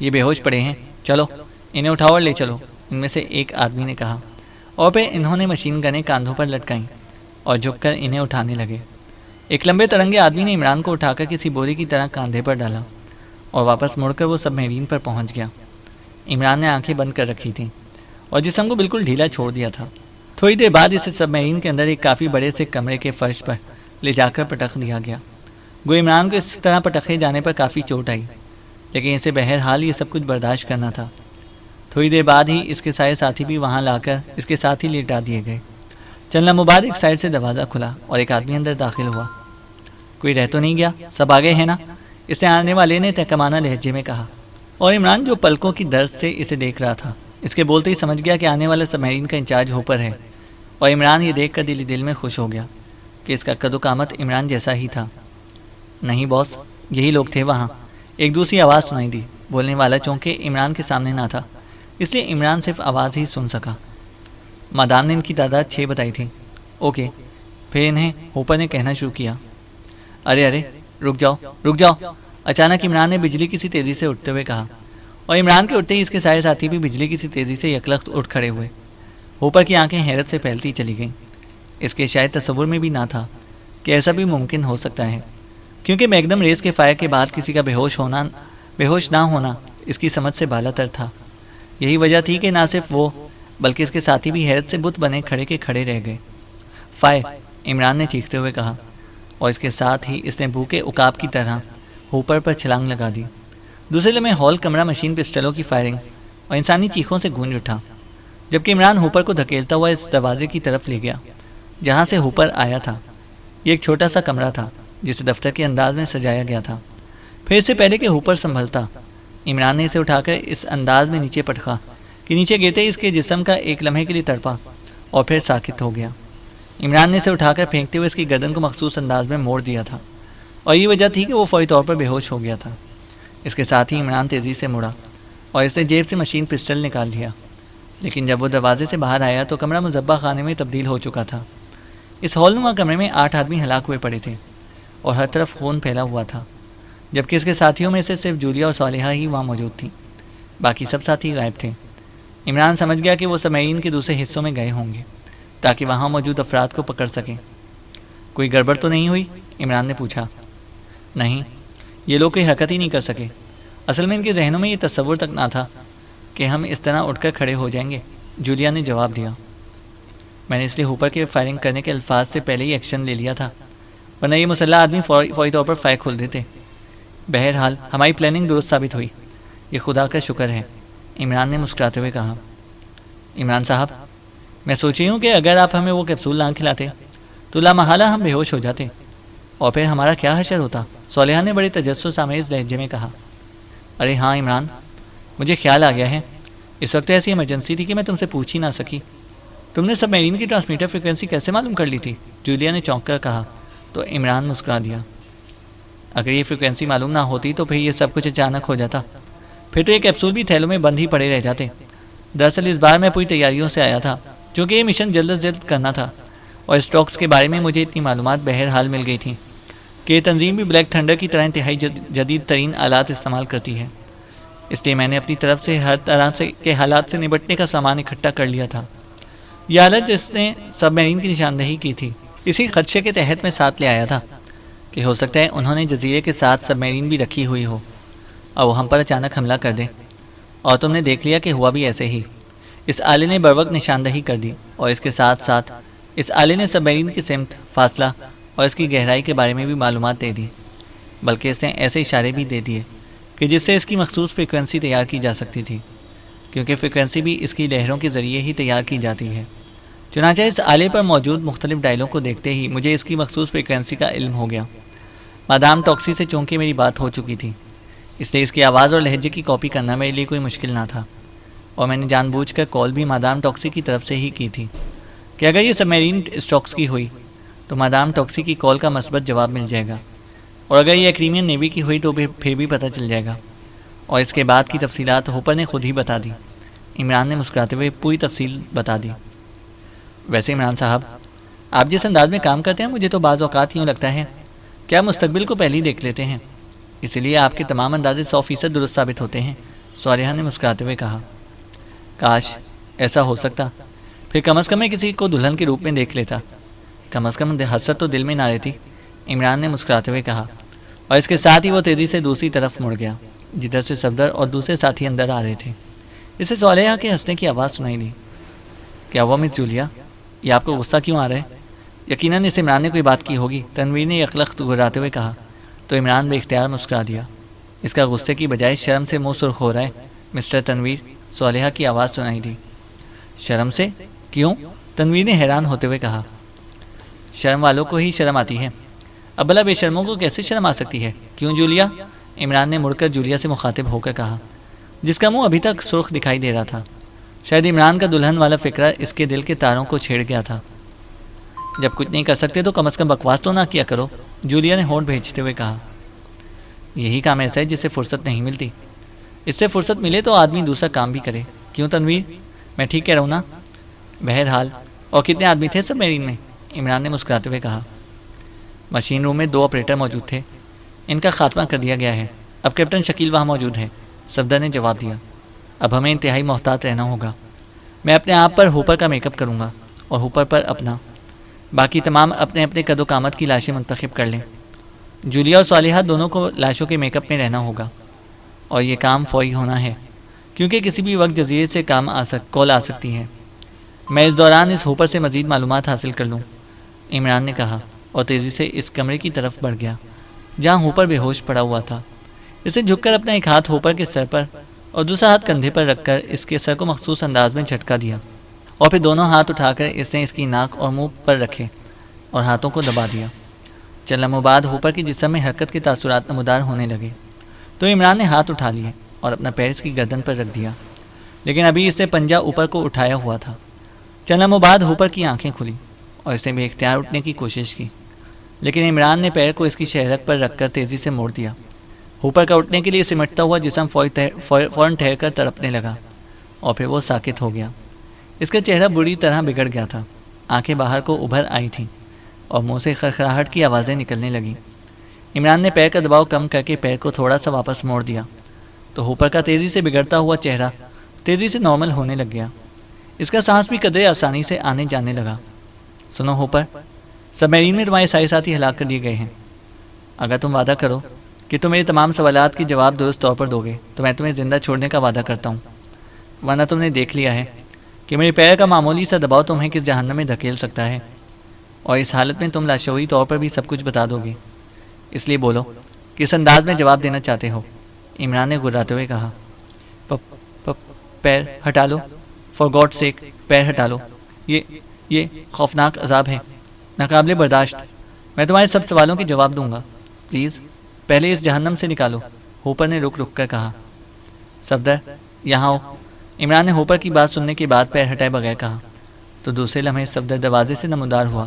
یہ بے ہوش پڑے ہیں، چلو انہیں اٹھاؤ اور لے چلو، ان میں سے ایک آدمی نے کہا، اور پھر انہوں نے مشین گنیں کاندھوں پر لٹکائیں اور جھک کر انہیں اٹھانے لگے۔ ایک لمبے تڑنگے آدمی نے عمران کو اٹھا کر کسی بوری کی طرح کاندھے پر ڈالا اور واپس مڑ کر وہ سبمرین پر پہنچ گیا۔ عمران نے آنکھیں بند کر رکھی تھیں اور جسم کو بالکل ڈھیلا چھوڑ دیا تھا۔ تھوڑی دیر بعد اسے سبمرین کے اندر ایک کافی بڑے سے کمرے کے فرش پر لے جا کر پٹخ دیا گیا۔ گو عمران کو اس طرح پٹخے جانے پر کافی چوٹ آئی، لیکن اسے بہرحال یہ سب کچھ برداشت کرنا تھا۔ تھوڑی دیر بعد ہی اس کے سارے ساتھی بھی وہاں لا کر اس کے ساتھ ہی لیٹا دیے گئے۔ چند لمحوں بعد ایک سائڈ سے دروازہ کھلا اور ایک آدمی اندر داخل ہوا۔ کوئی رہ تو نہیں گیا؟ سب آگے ہیں نا؟ اس سے آنے والے نے تحکمانہ لہجے میں کہا، اور عمران جو پلکوں کی درد سے اسے دیکھ رہا تھا اس کے بولتے ہی سمجھ گیا کہ آنے والا سبمرین کا انچارج ہوپر ہے، اور عمران یہ دیکھ کر دل میں خوش ہو گیا کہ اس کا قد و قامت عمران جیسا ہی تھا۔ نہیں باس، یہی لوگ تھے وہاں، ایک دوسری آواز سنائی دی۔ بولنے والا چونکہ عمران کے سامنے نہ تھا اس لیے عمران صرف آواز ہی سن سکا۔ مادام نے ان کی تعداد 6 بتائی تھی۔ اوکے، پھر انہیں ہوپر نے کہنا شروع کیا۔ ارے رک جاؤ، اچانک عمران نے بجلی کی سی تیزی سے اٹھتے ہوئے کہا، اور عمران کے اٹھتے ہی اس کے سارے ساتھی بھی بجلی کی سی تیزی سے یکلخت اٹھ کھڑے ہوئے۔ ہوپر کی آنکھیں حیرت سے پھیلتی چلی گئیں۔ اس کے شاید تصور میں بھی نہ تھا کہ ایسا بھی ممکن ہو سکتا ہے، کیونکہ میگنم ریس کے فائر کے بعد کسی کا بے ہوش نہ ہونا اس کی سمجھ سے بالا تر تھا۔ یہی وجہ تھی کہ نہ صرف وہ بلکہ اس کے ساتھی بھی حیرت سے بت بنے کھڑے کے کھڑے رہ گئے۔ فائر! عمران نے چیختے ہوئے کہا، اور اس کے ساتھ ہی اس نے بھوکے عقاب کی طرح ہوپر پر چھلانگ لگا دی۔ دوسرے لمحے ہال کمرہ مشین پسٹلوں کی فائرنگ اور انسانی چیخوں سے گونج اٹھا، جبکہ عمران ہوپر کو دھکیلتا ہوا اس دروازے کی طرف لے گیا جہاں سے ہوپر آیا تھا۔ یہ ایک چھوٹا سا کمرہ تھا جسے دفتر کے انداز میں سجایا گیا تھا۔ پھر اس سے پہلے کہ ہوپر سنبھلتا، عمران نے اسے اٹھا کر اس انداز میں نیچے پٹکا کہ نیچے گرتے ہی اس کے جسم کا ایک لمحے کے لیے تڑپا اور پھر ساکت ہو گیا۔ عمران نے اسے اٹھا کر پھینکتے ہوئے اس کی گردن کو مخصوص انداز میں موڑ دیا تھا، اور یہ وجہ تھی کہ وہ فوری طور پر بے ہوش ہو گیا تھا۔ اس کے ساتھ ہی عمران تیزی سے مڑا اور اس نے جیب سے مشین پسٹل نکال لیا، لیکن جب وہ دروازے سے باہر آیا تو کمرہ مذبح خانے میں تبدیل ہو چکا تھا۔ اس ہال نما کمرے میں 8 آدمی ہلاک ہوئے پڑے تھے اور ہر طرف خون پھیلا ہوا تھا، جبکہ اس کے ساتھیوں میں سے صرف جولیا اور صالحہ ہی وہاں موجود تھیں، باقی سب ساتھی غائب تھے۔ عمران سمجھ گیا کہ وہ سمعین کے دوسرے حصوں میں گئے ہوں گے تاکہ وہاں موجود افراد کو پکڑ سکیں۔ کوئی گڑبڑ تو نہیں ہوئی؟ عمران نے پوچھا۔ نہیں، یہ لوگ کوئی حرکت ہی نہیں کر سکے۔ اصل میں ان کے ذہنوں میں یہ تصور تک نہ تھا کہ ہم اس طرح اٹھ کر کھڑے ہو جائیں گے، جولیا نے جواب دیا۔ میں نے اس لیے ہوپر کے فائرنگ کرنے کے الفاظ سے پہلے ہی ایکشن لے لیا تھا، ورنہ یہ مسلح آدمی فوری طور پر فائر کھول دیتے۔ بہرحال ہماری پلاننگ درست ثابت ہوئی، یہ خدا کا شکر ہے، عمران نے مسکراتے ہوئے کہا۔ عمران صاحب، میں سوچ رہی ہوں کہ اگر آپ ہمیں وہ کیپسول نہ کھلاتے تو لامحالہ ہم بے ہوش ہو جاتے، اور پھر ہمارا کیا حشر ہوتا، صالحہ نے بڑے تجسس آمیز لہجے میں کہا۔ ارے ہاں عمران، مجھے خیال آ گیا ہے، اس وقت ایسی ایمرجنسی تھی کہ میں تم سے پوچھ ہی نہ سکی۔ تم نے سب میرین کی ٹرانسمیٹر فریکوینسی کیسے معلوم کر لی تھی؟ جولیا نے چونک کر کہا تو عمران مسکرا دیا۔ اگر یہ فریکوینسی معلوم نہ ہوتی تو پھر یہ سب کچھ اچانک ہو جاتا، پھر تو یہ کیپسول بھی تھیلوں میں بند ہی پڑے رہ جاتے۔ دراصل اس بار میں پوری تیاریوں سے آیا تھا، چونکہ یہ مشن جلد از جلد کرنا تھا، اور اسٹاکس کے بارے میں مجھے اتنی معلومات بہرحال مل گئی تھیں کہ یہ تنظیم بھی بلیک تھنڈر کی طرح انتہائی جدید ترین آلات استعمال کرتی ہے، اس لیے میں نے اپنی طرف سے ہر طرح کے حالات سے نمٹنے کا سامان اکٹھا کر لیا تھا۔ یہ حالت جس نے سب میرین کی نشاندہی کی تھی، اسی خدشے کے تحت میں ساتھ لے آیا تھا کہ ہو سکتا ہے انہوں نے جزیرے کے ساتھ سب میرین بھی رکھی ہوئی ہو اور وہ ہم پر اچانک حملہ کر دیں، اور تم نے دیکھ لیا کہ ہوا بھی ایسے ہی۔ اس آلے نے بروقت نشاندہی کر دی، اور اس کے ساتھ ساتھ اس آلے نے سب میرین کی سمت، فاصلہ اور اس کی گہرائی کے بارے میں بھی معلومات دے دی، بلکہ اس نے ایسے اشارے بھی دے دیے کہ جس سے اس کی مخصوص فریکوینسی تیار کی جا سکتی تھی، کیونکہ فریکوینسی بھی اس کی لہروں کے ذریعے ہی تیار کی جاتی ہے۔ چنانچہ اس آلے پر موجود مختلف ڈائلوں کو دیکھتے ہی مجھے اس کی مخصوص فریکوینسی کا علم ہو گیا۔ مادام ٹاکسی سے چونکہ میری بات ہو چکی تھی، اس لیے اس کی آواز اور لہجے کی کاپی کرنا میرے لیے کوئی مشکل نہ تھا، اور میں نے جان بوجھ کر کال بھی مادام ٹاکسی کی طرف سے ہی کی تھی کہ اگر یہ سب میرین اسٹاکس کی ہوئی تو مادام ٹاکسی کی کال کا مثبت جواب مل جائے گا، اور اگر یہ ایکریمین نیوی کی ہوئی تو پھر بھی پتہ چل جائے گا، اور اس کے بعد کی تفصیلات ہوپر نے خود ہی بتا دی۔ عمران نے مسکراتے ہوئے پوری تفصیل بتا دی۔ ویسے عمران صاحب، آپ جس انداز میں کام کرتے ہیں مجھے تو بعض اوقات یوں لگتا ہے کہ آپ مستقبل کو پہلے ہی دیکھ لیتے ہیں، اسی لیے آپ کے تمام اندازے 100% درست ثابت ہوتے ہیں، صالحہ نے مسکراتے ہوئے کہا۔ کاش ایسا ہو سکتا، پھر کم از کم میں کسی کو دلہن کے روپ میں دیکھ لیتا، کم از کم حسرت تو دل میں نہ رہتی، عمران نے مسکراتے ہوئے کہا، اور اس کے ساتھ ہی وہ تیزی سے دوسری طرف مڑ گیا جدھر سے صفدر اور دوسرے ساتھی اندر آ رہے تھے۔ اسے صالحہ کے ہنسنے کی آواز سنائی دی۔ کیا ہوا مس جولیا، یہ آپ کو غصہ کیوں آ رہا ہے؟ یقیناً اس عمران نے کوئی بات کی ہوگی، تنویر نے یکلخت گھراتے ہوئے کہا، تو عمران بے اختیار مسکرا دیا۔ اس کا غصے کی بجائے شرم سے منہ سرخ ہو رہا ہے مسٹر تنویر، صالحہ کی آواز سنائی دی۔ شرم سے؟ کیوں؟ تنویر نے حیران ہوتے ہوئے کہا۔ شرم والوں کو ہی شرم آتی ہے، اب بھلا بے شرموں کو کیسے شرم آ سکتی ہے؟ کیوں جولیا؟ عمران نے مڑ کر جولیا سے مخاطب ہو کر کہا، جس کا منہ ابھی تک سرخ دکھائی دے رہا تھا۔ شاید عمران کا دلہن والا فکرہ اس کے دل کے تاروں کو چھیڑ گیا تھا۔ جب کچھ نہیں کر سکتے تو کم از کم بکواس تو نہ کیا کرو، جولیا نے ہونٹ بھیجتے ہوئے کہا۔ یہی کام ایسا ہے جس سے فرصت نہیں ملتی، اس سے فرصت ملے تو آدمی دوسرا کام بھی کرے، کیوں تنویر؟ میں ٹھیک کہہ رہا ہوں نا؟ بہرحال، اور کتنے آدمی تھے سب میرین میں؟ عمران نے مسکراتے ہوئے کہا۔ مشین روم میں 2 آپریٹر موجود تھے، ان کا خاتمہ کر دیا گیا ہے، اب کیپٹن شکیل وہاں موجود ہے، صفدر نے جواب دیا۔ اب ہمیں انتہائی محتاط رہنا ہوگا، میں اپنے آپ پر ہوپر کا میک اپ کروں گا اور ہوپر پر اپنا، باقی تمام اپنے اپنے قد و قامت کی لاشیں منتخب کر لیں۔ جولیا اور صالحہ دونوں کو لاشوں کے میک اپ میں رہنا ہوگا، اور یہ کام فوری ہونا ہے کیونکہ کسی بھی وقت جزیرے سے کال آ سکتی ہے۔ میں اس دوران اس ہوپر سے مزید معلومات حاصل کر لوں، عمران نے کہا، اور تیزی سے اس کمرے کی طرف بڑھ گیا جہاں ہوپر بے ہوش پڑا ہوا تھا۔ اسے جھک کر اپنا ایک ہاتھ ہوپر کے سر پر اور دوسرا ہاتھ کندھے پر رکھ کر اس کے سر کو مخصوص انداز میں جھٹکا دیا، اور پھر دونوں ہاتھ اٹھا کر اس نے اس کی ناک اور منہ پر رکھے اور ہاتھوں کو دبا دیا۔ چند لمحوں بعد ہوپر کے جسم میں حرکت کے تاثرات نمودار ہونے لگے تو عمران نے ہاتھ اٹھا لیے اور اپنا پیر اس کی گردن پر رکھ دیا، لیکن ابھی اس سے پنجہ اوپر کو اٹھایا ہوا تھا۔ چند لمحوں بعد ہوپر کی آنکھیں کھلی اور اس نے بے اختیار اٹھنے کی کوشش کی، لیکن عمران نے پیر کو اس کی شہرک پر رکھ کر تیزی سے موڑ دیا۔ ہوپر کا اٹھنے کے لیے سمٹتا ہوا جسم فوراً ٹھہر کر تڑپنے لگا اور پھر وہ ساکت ہو گیا۔ اس کا چہرہ بری طرح بگڑ گیا تھا، آنکھیں باہر کو ابھر آئی تھیں اور منہ سے خرخراہٹ کی آوازیں نکلنے لگیں۔ عمران نے پیر کا دباؤ کم کر کے پیر کو تھوڑا سا واپس موڑ دیا تو ہوپر کا تیزی سے بگڑتا ہوا چہرہ تیزی سے نارمل ہونے لگ گیا۔ اس کا سانس بھی قدرے آسانی سے آنے جانے لگا۔ سنو ہوپر، سب میرین میں تمہارے سارے ساتھی ہلاک کر دیے گئے ہیں۔ اگر تم وعدہ کرو کہ تم میرے تمام سوالات کے جواب درست طور پر دو گے تو میں تمہیں زندہ چھوڑنے کا وعدہ کرتا ہوں، ورنہ تم نے دیکھ لیا ہے کہ میرے پیر کا معمولی سا دباؤ تمہیں کس جہنم میں دھکیل سکتا ہے، اور اس حالت میں تم لاشعوری طور پر بھی سب کچھ بتا دو گے۔ اس لیے بولو، کس انداز میں جواب دینا چاہتے ہو؟ عمران نے گراتے ہوئے کہا۔ پیر ہٹا لو، فار گاڈ سیک پیر ہٹا لو، یہ خوفناک عذاب ہے، ناقابل برداشت۔ میں تمہارے سب سوالوں کے جواب دوں گا، پلیز پہلے اس جہنم سے نکالو، ہوپر نے رک رک کر کہا۔ صفدر یہاں آؤ، عمران نے ہوپر کی بات سننے کے بعد پیر ہٹائے بغیر کہا تو دوسرے لمحے صفدر دروازے سے نمودار ہوا۔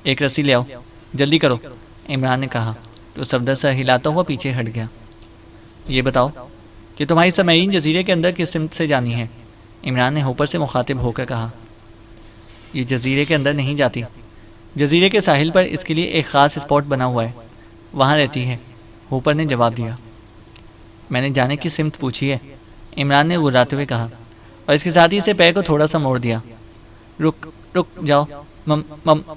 ایک رسی لے آؤ، جلدی کرو، عمران نے کہا تو صفدر سر ہلاتا ہوا پیچھے ہٹ گیا۔ یہ بتاؤ کہ تمہاری سبمرین جزیرے کے اندر کس سمت سے جانی ہے؟ عمران نے ہوپر سے مخاطب ہو کر کہا۔ یہ جزیرے کے اندر نہیں جاتی، جزیرے کے ساحل پر اس کے لیے ایک خاص اسپاٹ بنا ہوا ہے، وہاں رہتی ہے، ہوپر نے جواب دیا۔ میں نے جانے کی سمت پوچھی ہے، عمران نے گراتے ہوئے کہا اور اس کے ساتھ ہی سے پیر کو تھوڑا سا موڑ دیا۔ رک جاؤ،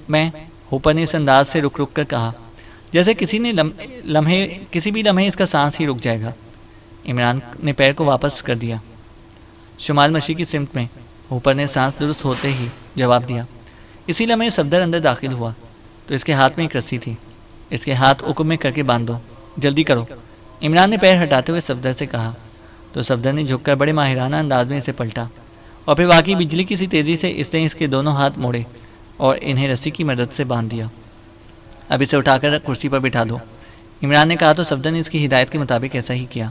میں، ہوپر نے اس انداز سے رک کر کہا جیسے کسی بھی لمحے اس کا سانس ہی رک جائے گا۔ عمران نے پیر کو واپس کر دیا۔ شمال مشرق کی سمت میں، ہوپر نے سانس درست ہوتے ہی جواب دیا۔ اسی لمحے صفدر اندر داخل ہوا تو اس کے ہاتھ میں ایک رسی تھی، اس کے ہاتھ حکم میں کر کے باندھ دو، جلدی کرو، عمران نے پیر ہٹاتے ہوئے صفدر سے کہا تو صفدر نے جھک کر بڑے ماہرانہ انداز میں اسے پلٹا اور پھر واقعی بجلی کی سی تیزی سے اس نے اس کے دونوں ہاتھ موڑے اور انہیں رسی کی مدد سے باندھ دیا۔ اب اسے اٹھا کر کرسی پر بٹھا دو، عمران نے کہا تو صفدر نے اس کی ہدایت کے مطابق ایسا ہی کیا۔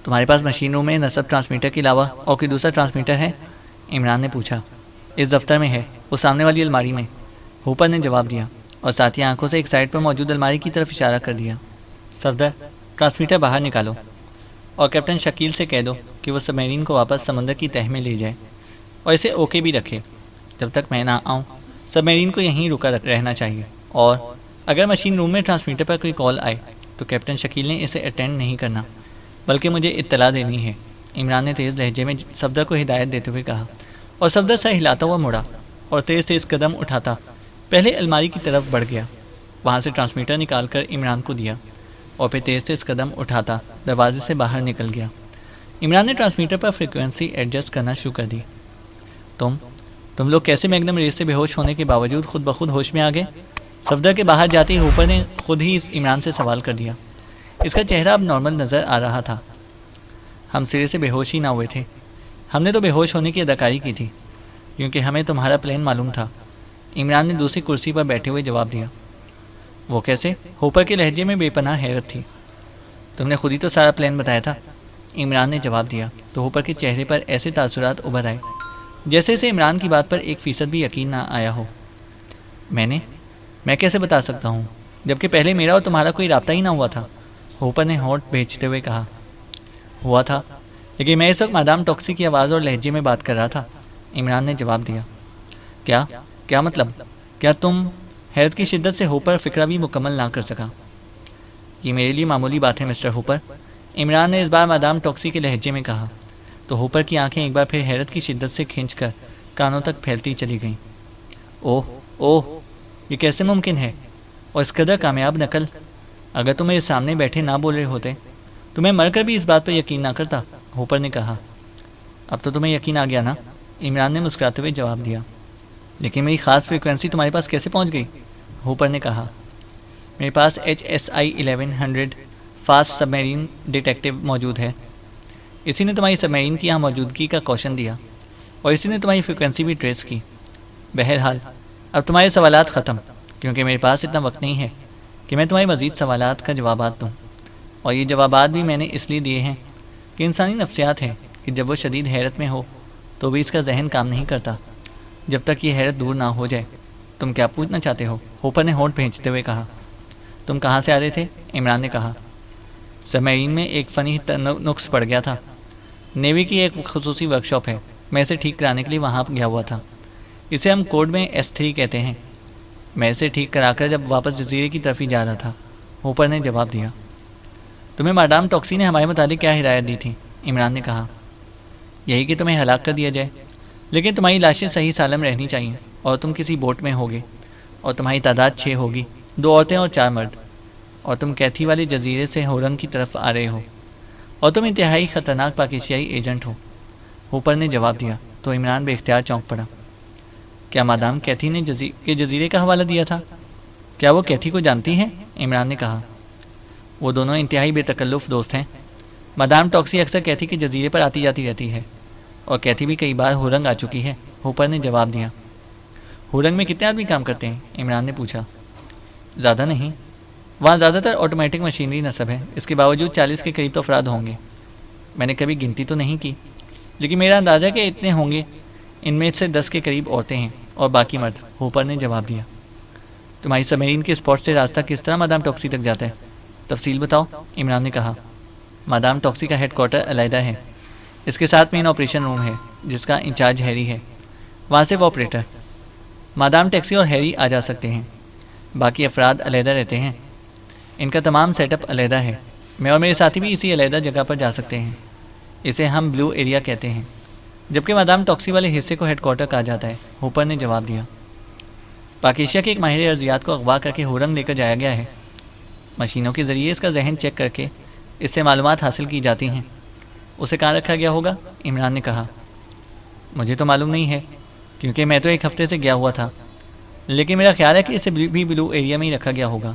تمہارے پاس مشین روم میں نصب ٹرانسمیٹر کے علاوہ اور کوئی دوسرا ٹرانسمیٹر ہے؟ عمران نے پوچھا۔ اس دفتر میں ہے، وہ سامنے والی الماری میں، ہوپر نے جواب دیا اور ساتھ ہی آنکھوں سے ایک سائڈ پر موجود الماری کی طرف اشارہ کر دیا۔ صفدر، ٹرانسمیٹر باہر نکالو اور کیپٹن شکیل سے کہہ دو کہ وہ سبمرین کو واپس سمندر کی تہہ میں لے جائے اور اسے اوکے بھی رکھے۔ جب تک میں نہ آؤں سبمرین کو یہیں رکا رہنا چاہیے، اور اگر مشین روم میں ٹرانسمیٹر پر کوئی کال آئے تو کیپٹن شکیل نے اسے اٹینڈ نہیں کرنا بلکہ مجھے اطلاع دینی ہے، عمران نے تیز لہجے میں صفدر کو ہدایت دیتے ہوئے کہا، اور صفدر سر ہلاتا ہوا مڑا اور تیز قدم اٹھاتا پہلے الماری کی طرف بڑھ گیا، وہاں سے ٹرانسمیٹر نکال کر عمران کو دیا اور پھر تیز قدم اٹھاتا دروازے سے باہر نکل گیا۔ عمران نے ٹرانسمیٹر پر فریکوینسی ایڈجسٹ کرنا شروع کر دی۔ تم لوگ کیسے میگنم ریس سے بے ہوش ہونے کے باوجود خود بخود ہوش میں آ گئے؟ صفدر کے باہر جاتے ہی ہوپر نے خود ہی عمران سے سوال کر دیا۔ اس کا چہرہ اب نارمل نظر آ رہا تھا۔ ہم سرے سے بے ہوش ہی نہ ہوئے تھے، ہم نے تو بے ہوش ہونے کی اداکاری کی تھی کیونکہ ہمیں تمہارا پلان معلوم تھا، عمران نے دوسری کرسی پر بیٹھے ہوئے جواب دیا۔ وہ کیسے؟ ہوپر کے لہجے میں بے پناہ حیرت تھی۔ تم نے خود ہی تو سارا پلان بتایا تھا، عمران نے جواب دیا تو ہوپر کے چہرے پر ایسے تاثرات ابھر آئے جیسے اسے عمران کی بات پر 1% بھی یقین نہ آیا ہو۔ میں کیسے بتا سکتا ہوں جبکہ پہلے میرا اور تمہارا کوئی رابطہ ہی نہ ہوا تھا، ہوپر نے ہونٹ بھیجتے ہوئے کہا۔ ہوا تھا، لیکن میں اس وقت مادام ٹاکسی کی آواز اور لہجے میں بات کر رہا تھا، عمران نے جواب دیا۔ کیا مطلب؟ کیا تم؟ حیرت کی شدت سے ہوپر فکرہ بھی مکمل نہ کر سکا۔ یہ میرے لیے معمولی بات ہے مسٹر ہوپر، عمران نے اس بار مادام ٹاکسی کے لہجے میں کہا تو ہوپر کی آنکھیں ایک بار پھر حیرت کی شدت سے کھینچ کر کانوں تک پھیلتی چلی گئیں۔ اوہ، یہ کیسے ممکن ہے؟ اور اس قدر کامیاب نقل؟ اگر تم میرے سامنے بیٹھے نہ بول رہے ہوتے تو میں مر کر بھی اس بات پر یقین نہ کرتا، ہوپر نے کہا۔ اب تو تمہیں یقین آ گیا نا، عمران نے مسکراتے ہوئے جواب دیا۔ لیکن میری خاص فریکوینسی تمہارے پاس کیسے پہنچ گئی؟ ہوپر نے کہا۔ میرے پاس HSI 1100 فاسٹ سب میرین ڈیٹیکٹیو موجود ہے، اسی نے تمہاری سب میرین کی یہاں موجودگی کا کوشن دیا اور اسی نے تمہاری فریکوینسی بھی ٹریس کی۔ بہرحال اب تمہارے سوالات ختم، کیونکہ میرے پاس اتنا وقت نہیں ہے کہ میں تمہارے مزید سوالات کا جوابات دوں، اور یہ جوابات بھی میں نے اس لیے دیے ہیں کہ انسانی نفسیات ہے کہ جب وہ شدید حیرت میں ہو تو بھی اس کا ذہن کام نہیں کرتا جب تک یہ حیرت دور نہ ہو جائے۔ تم کیا پوچھنا چاہتے ہو؟ ہوپر نے ہونٹ بھینچتے ہوئے کہا۔ تم کہاں سے آ رہے تھے؟ عمران نے کہا۔ سب میرین میں ایک فنی نقص پڑ گیا تھا، نیوی کی ایک خصوصی ورکشاپ ہے، میں اسے ٹھیک کرانے کے لیے وہاں گیا ہوا تھا، اسے ہم کوڈ میں S3 کہتے ہیں۔ میں اسے ٹھیک کرا کر جب واپس جزیرے کی طرف ہی جا رہا تھا، ہوپر نے جواب دیا۔ تمہیں مادام ٹاکسی نے ہمارے متعلق کیا ہدایت دی تھی؟ عمران نے کہا۔ یہی کہ تمہیں ہلاک کر دیا جائے، لیکن تمہاری لاشیں صحیح سالم رہنی چاہیے، اور تم کسی بوٹ میں ہوگے، اور تمہاری تعداد 6 ہوگی، 2 عورتیں اور 4 مرد، اور تم کیتھی والے جزیرے سے ہورنگ کی طرف آ رہے ہو، اور تم انتہائی خطرناک پاکیشیائی ایجنٹ ہو، ہوپر نے جواب دیا تو عمران بے اختیار چونک پڑا۔ کیا مادام کیتھی نے جزیرے کا حوالہ دیا تھا؟ کیا وہ کیتھی کو جانتی ہیں؟ عمران نے کہا۔ وہ دونوں انتہائی بے تکلف دوست ہیں، مادام ٹاکسی اکثر کیتھی کے جزیرے پر آتی جاتی رہتی ہے، اور کیتھی بھی کئی بار ہورنگ آ چکی ہے، ہوپر نے جواب دیا۔ ہورنگ میں کتنے آدمی کام کرتے ہیں؟ عمران نے پوچھا۔ زیادہ نہیں، وہاں زیادہ تر آٹومیٹک مشینری نصب ہے، اس کے باوجود 40 کے قریب تو افراد ہوں گے، میں نے کبھی گنتی تو نہیں کی، لیکن میرا اندازہ کہ اتنے ہوں گے، ان میں سے 10 کے قریب عورتیں ہیں اور باقی مرد، ہوپر نے جواب دیا۔ تمہاری سبمرین کے اسپاٹ سے راستہ کس طرح مادام ٹاکسی تک جاتا ہے؟ تفصیل بتاؤ، عمران نے کہا۔ مادام ٹاکسی کا ہیڈ کوارٹر علیحدہ ہے، اس کے ساتھ مین آپریشن روم ہے جس کا انچارج ہیری ہے، وہاں سے وہ آپریٹر مادام ٹیکسی اور ہیری آ جا سکتے ہیں، باقی افراد علیحدہ رہتے ہیں، ان کا تمام سیٹ اپ علیحدہ ہے، میں اور میرے ساتھی بھی اسی علیحدہ جگہ پر جا سکتے ہیں، اسے ہم بلو ایریا کہتے ہیں، جبکہ مادام ٹاکسی والے حصے کو ہیڈ کوارٹر کہا جاتا ہے، ہوپر نے جواب دیا۔ پاکیشیا کے ایک ماہر ارضیات کو اغوا کر کے ہورنگ لے کر جایا گیا ہے، مشینوں کے ذریعے اس کا ذہن چیک کر کے اس سے معلومات حاصل کی جاتی ہیں، اسے کہاں رکھا گیا ہوگا؟ عمران نے کہا۔ مجھے تو معلوم نہیں ہے، کیونکہ میں تو ایک ہفتے سے گیا ہوا تھا، لیکن میرا خیال ہے کہ اسے بھی بلو ایریا میں ہی رکھا گیا ہوگا،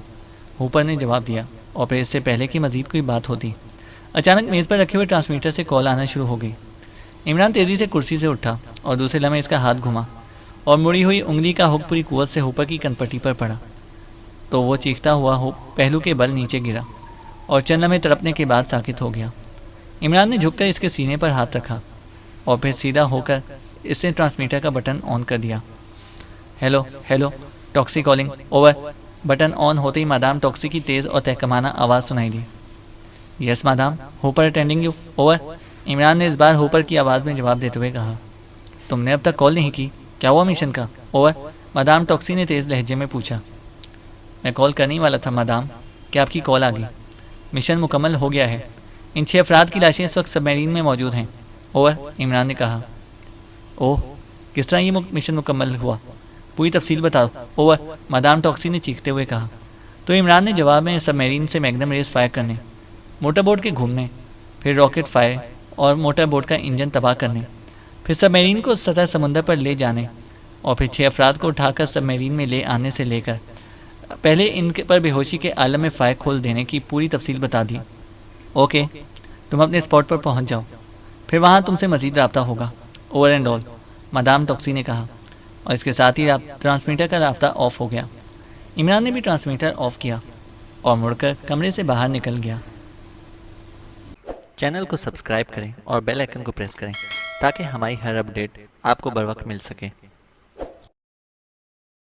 ہوپر نے جواب دیا، اور پھر اس سے پہلے کہ مزید کوئی بات ہوتی اچانک میز پر رکھے ہوئے ٹرانسمیٹر سے کال آنا شروع ہو گئی۔ عمران تیزی سے کرسی سے اٹھا اور دوسرے لمحے اس کا ہاتھ گھما اور مڑی ہوئی انگلی کا ہک پوری قوت سے ہوپر کی کنپٹی پر پڑا تو وہ چیختا ہوا پہلو کے بل نیچے گرا اور چند لمحے تڑپنے کے بعد ساکت ہو گیا۔ عمران نے جھک کر اس کے سینے پر ہاتھ رکھا اور پھر سیدھا ہو کر اس نے ٹرانسمیٹر کا بٹن آن کر دیا۔ Hello hello, taxi calling, over. Button on ہوتے ہی مادام ٹاکسی کی تیز اور تحکمانہ آواز سنائی دی۔ Yes madam, Hopper attending you, over. Imran نے اس بار ہوپر کی آواز میں جواب دیتے ہوئے کہا۔ تم نے اب تک کال نہیں کی، کیا ہوا مشن کا؟ اوور، مادام ٹاکسی نے تیز لہجے میں پوچھا۔ میں کال کرنے والا تھا مادام کہ آپ کی کال آ گئی، مشن مکمل ہو گیا ہے، ان 6 افراد کی لاشیں اس وقت سب میرین میں موجود ہیں، اوور، عمران نے کہا۔ اوہ، کس طرح یہ مشن مکمل ہوا؟ پوری تفصیل بتاؤ، اوور، مادام ٹاکسی نے چیختے ہوئے کہا۔ تو عمران نے جواب میں سب میرین سے میگنم ریس فائر کرنے، موٹر بوٹ کے گھومنے، پھر راکٹ فائر اور موٹر بوٹ کا انجن تباہ کرنے، پھر سب میرین کو سطح سمندر پر لے جانے، اور پھر 6 افراد کو اٹھا کر سب میرین میں لے آنے سے لے کر پہلے ان پر بے ہوشی کے عالم میں فائر کھول دینے کی پوری تفصیل بتا دی۔ اوکے، تم اپنے اسپاٹ پر پہنچ جاؤ، پھر وہاں تم سے مزید رابطہ ہوگا، اوور اینڈ آل، مادام ٹاکسی نے کہا، اور اس کے ساتھ ہی ٹرانسمیٹر کا رابطہ آف ہو گیا۔ عمران نے بھی ٹرانسمیٹر آف کیا اور مڑ کر کمرے سے باہر نکل گیا۔ چینل کو سبسکرائب کریں اور بیل آئکن کو پریس کریں تاکہ ہماری ہر اپڈیٹ آپ کو بر وقت مل سکے۔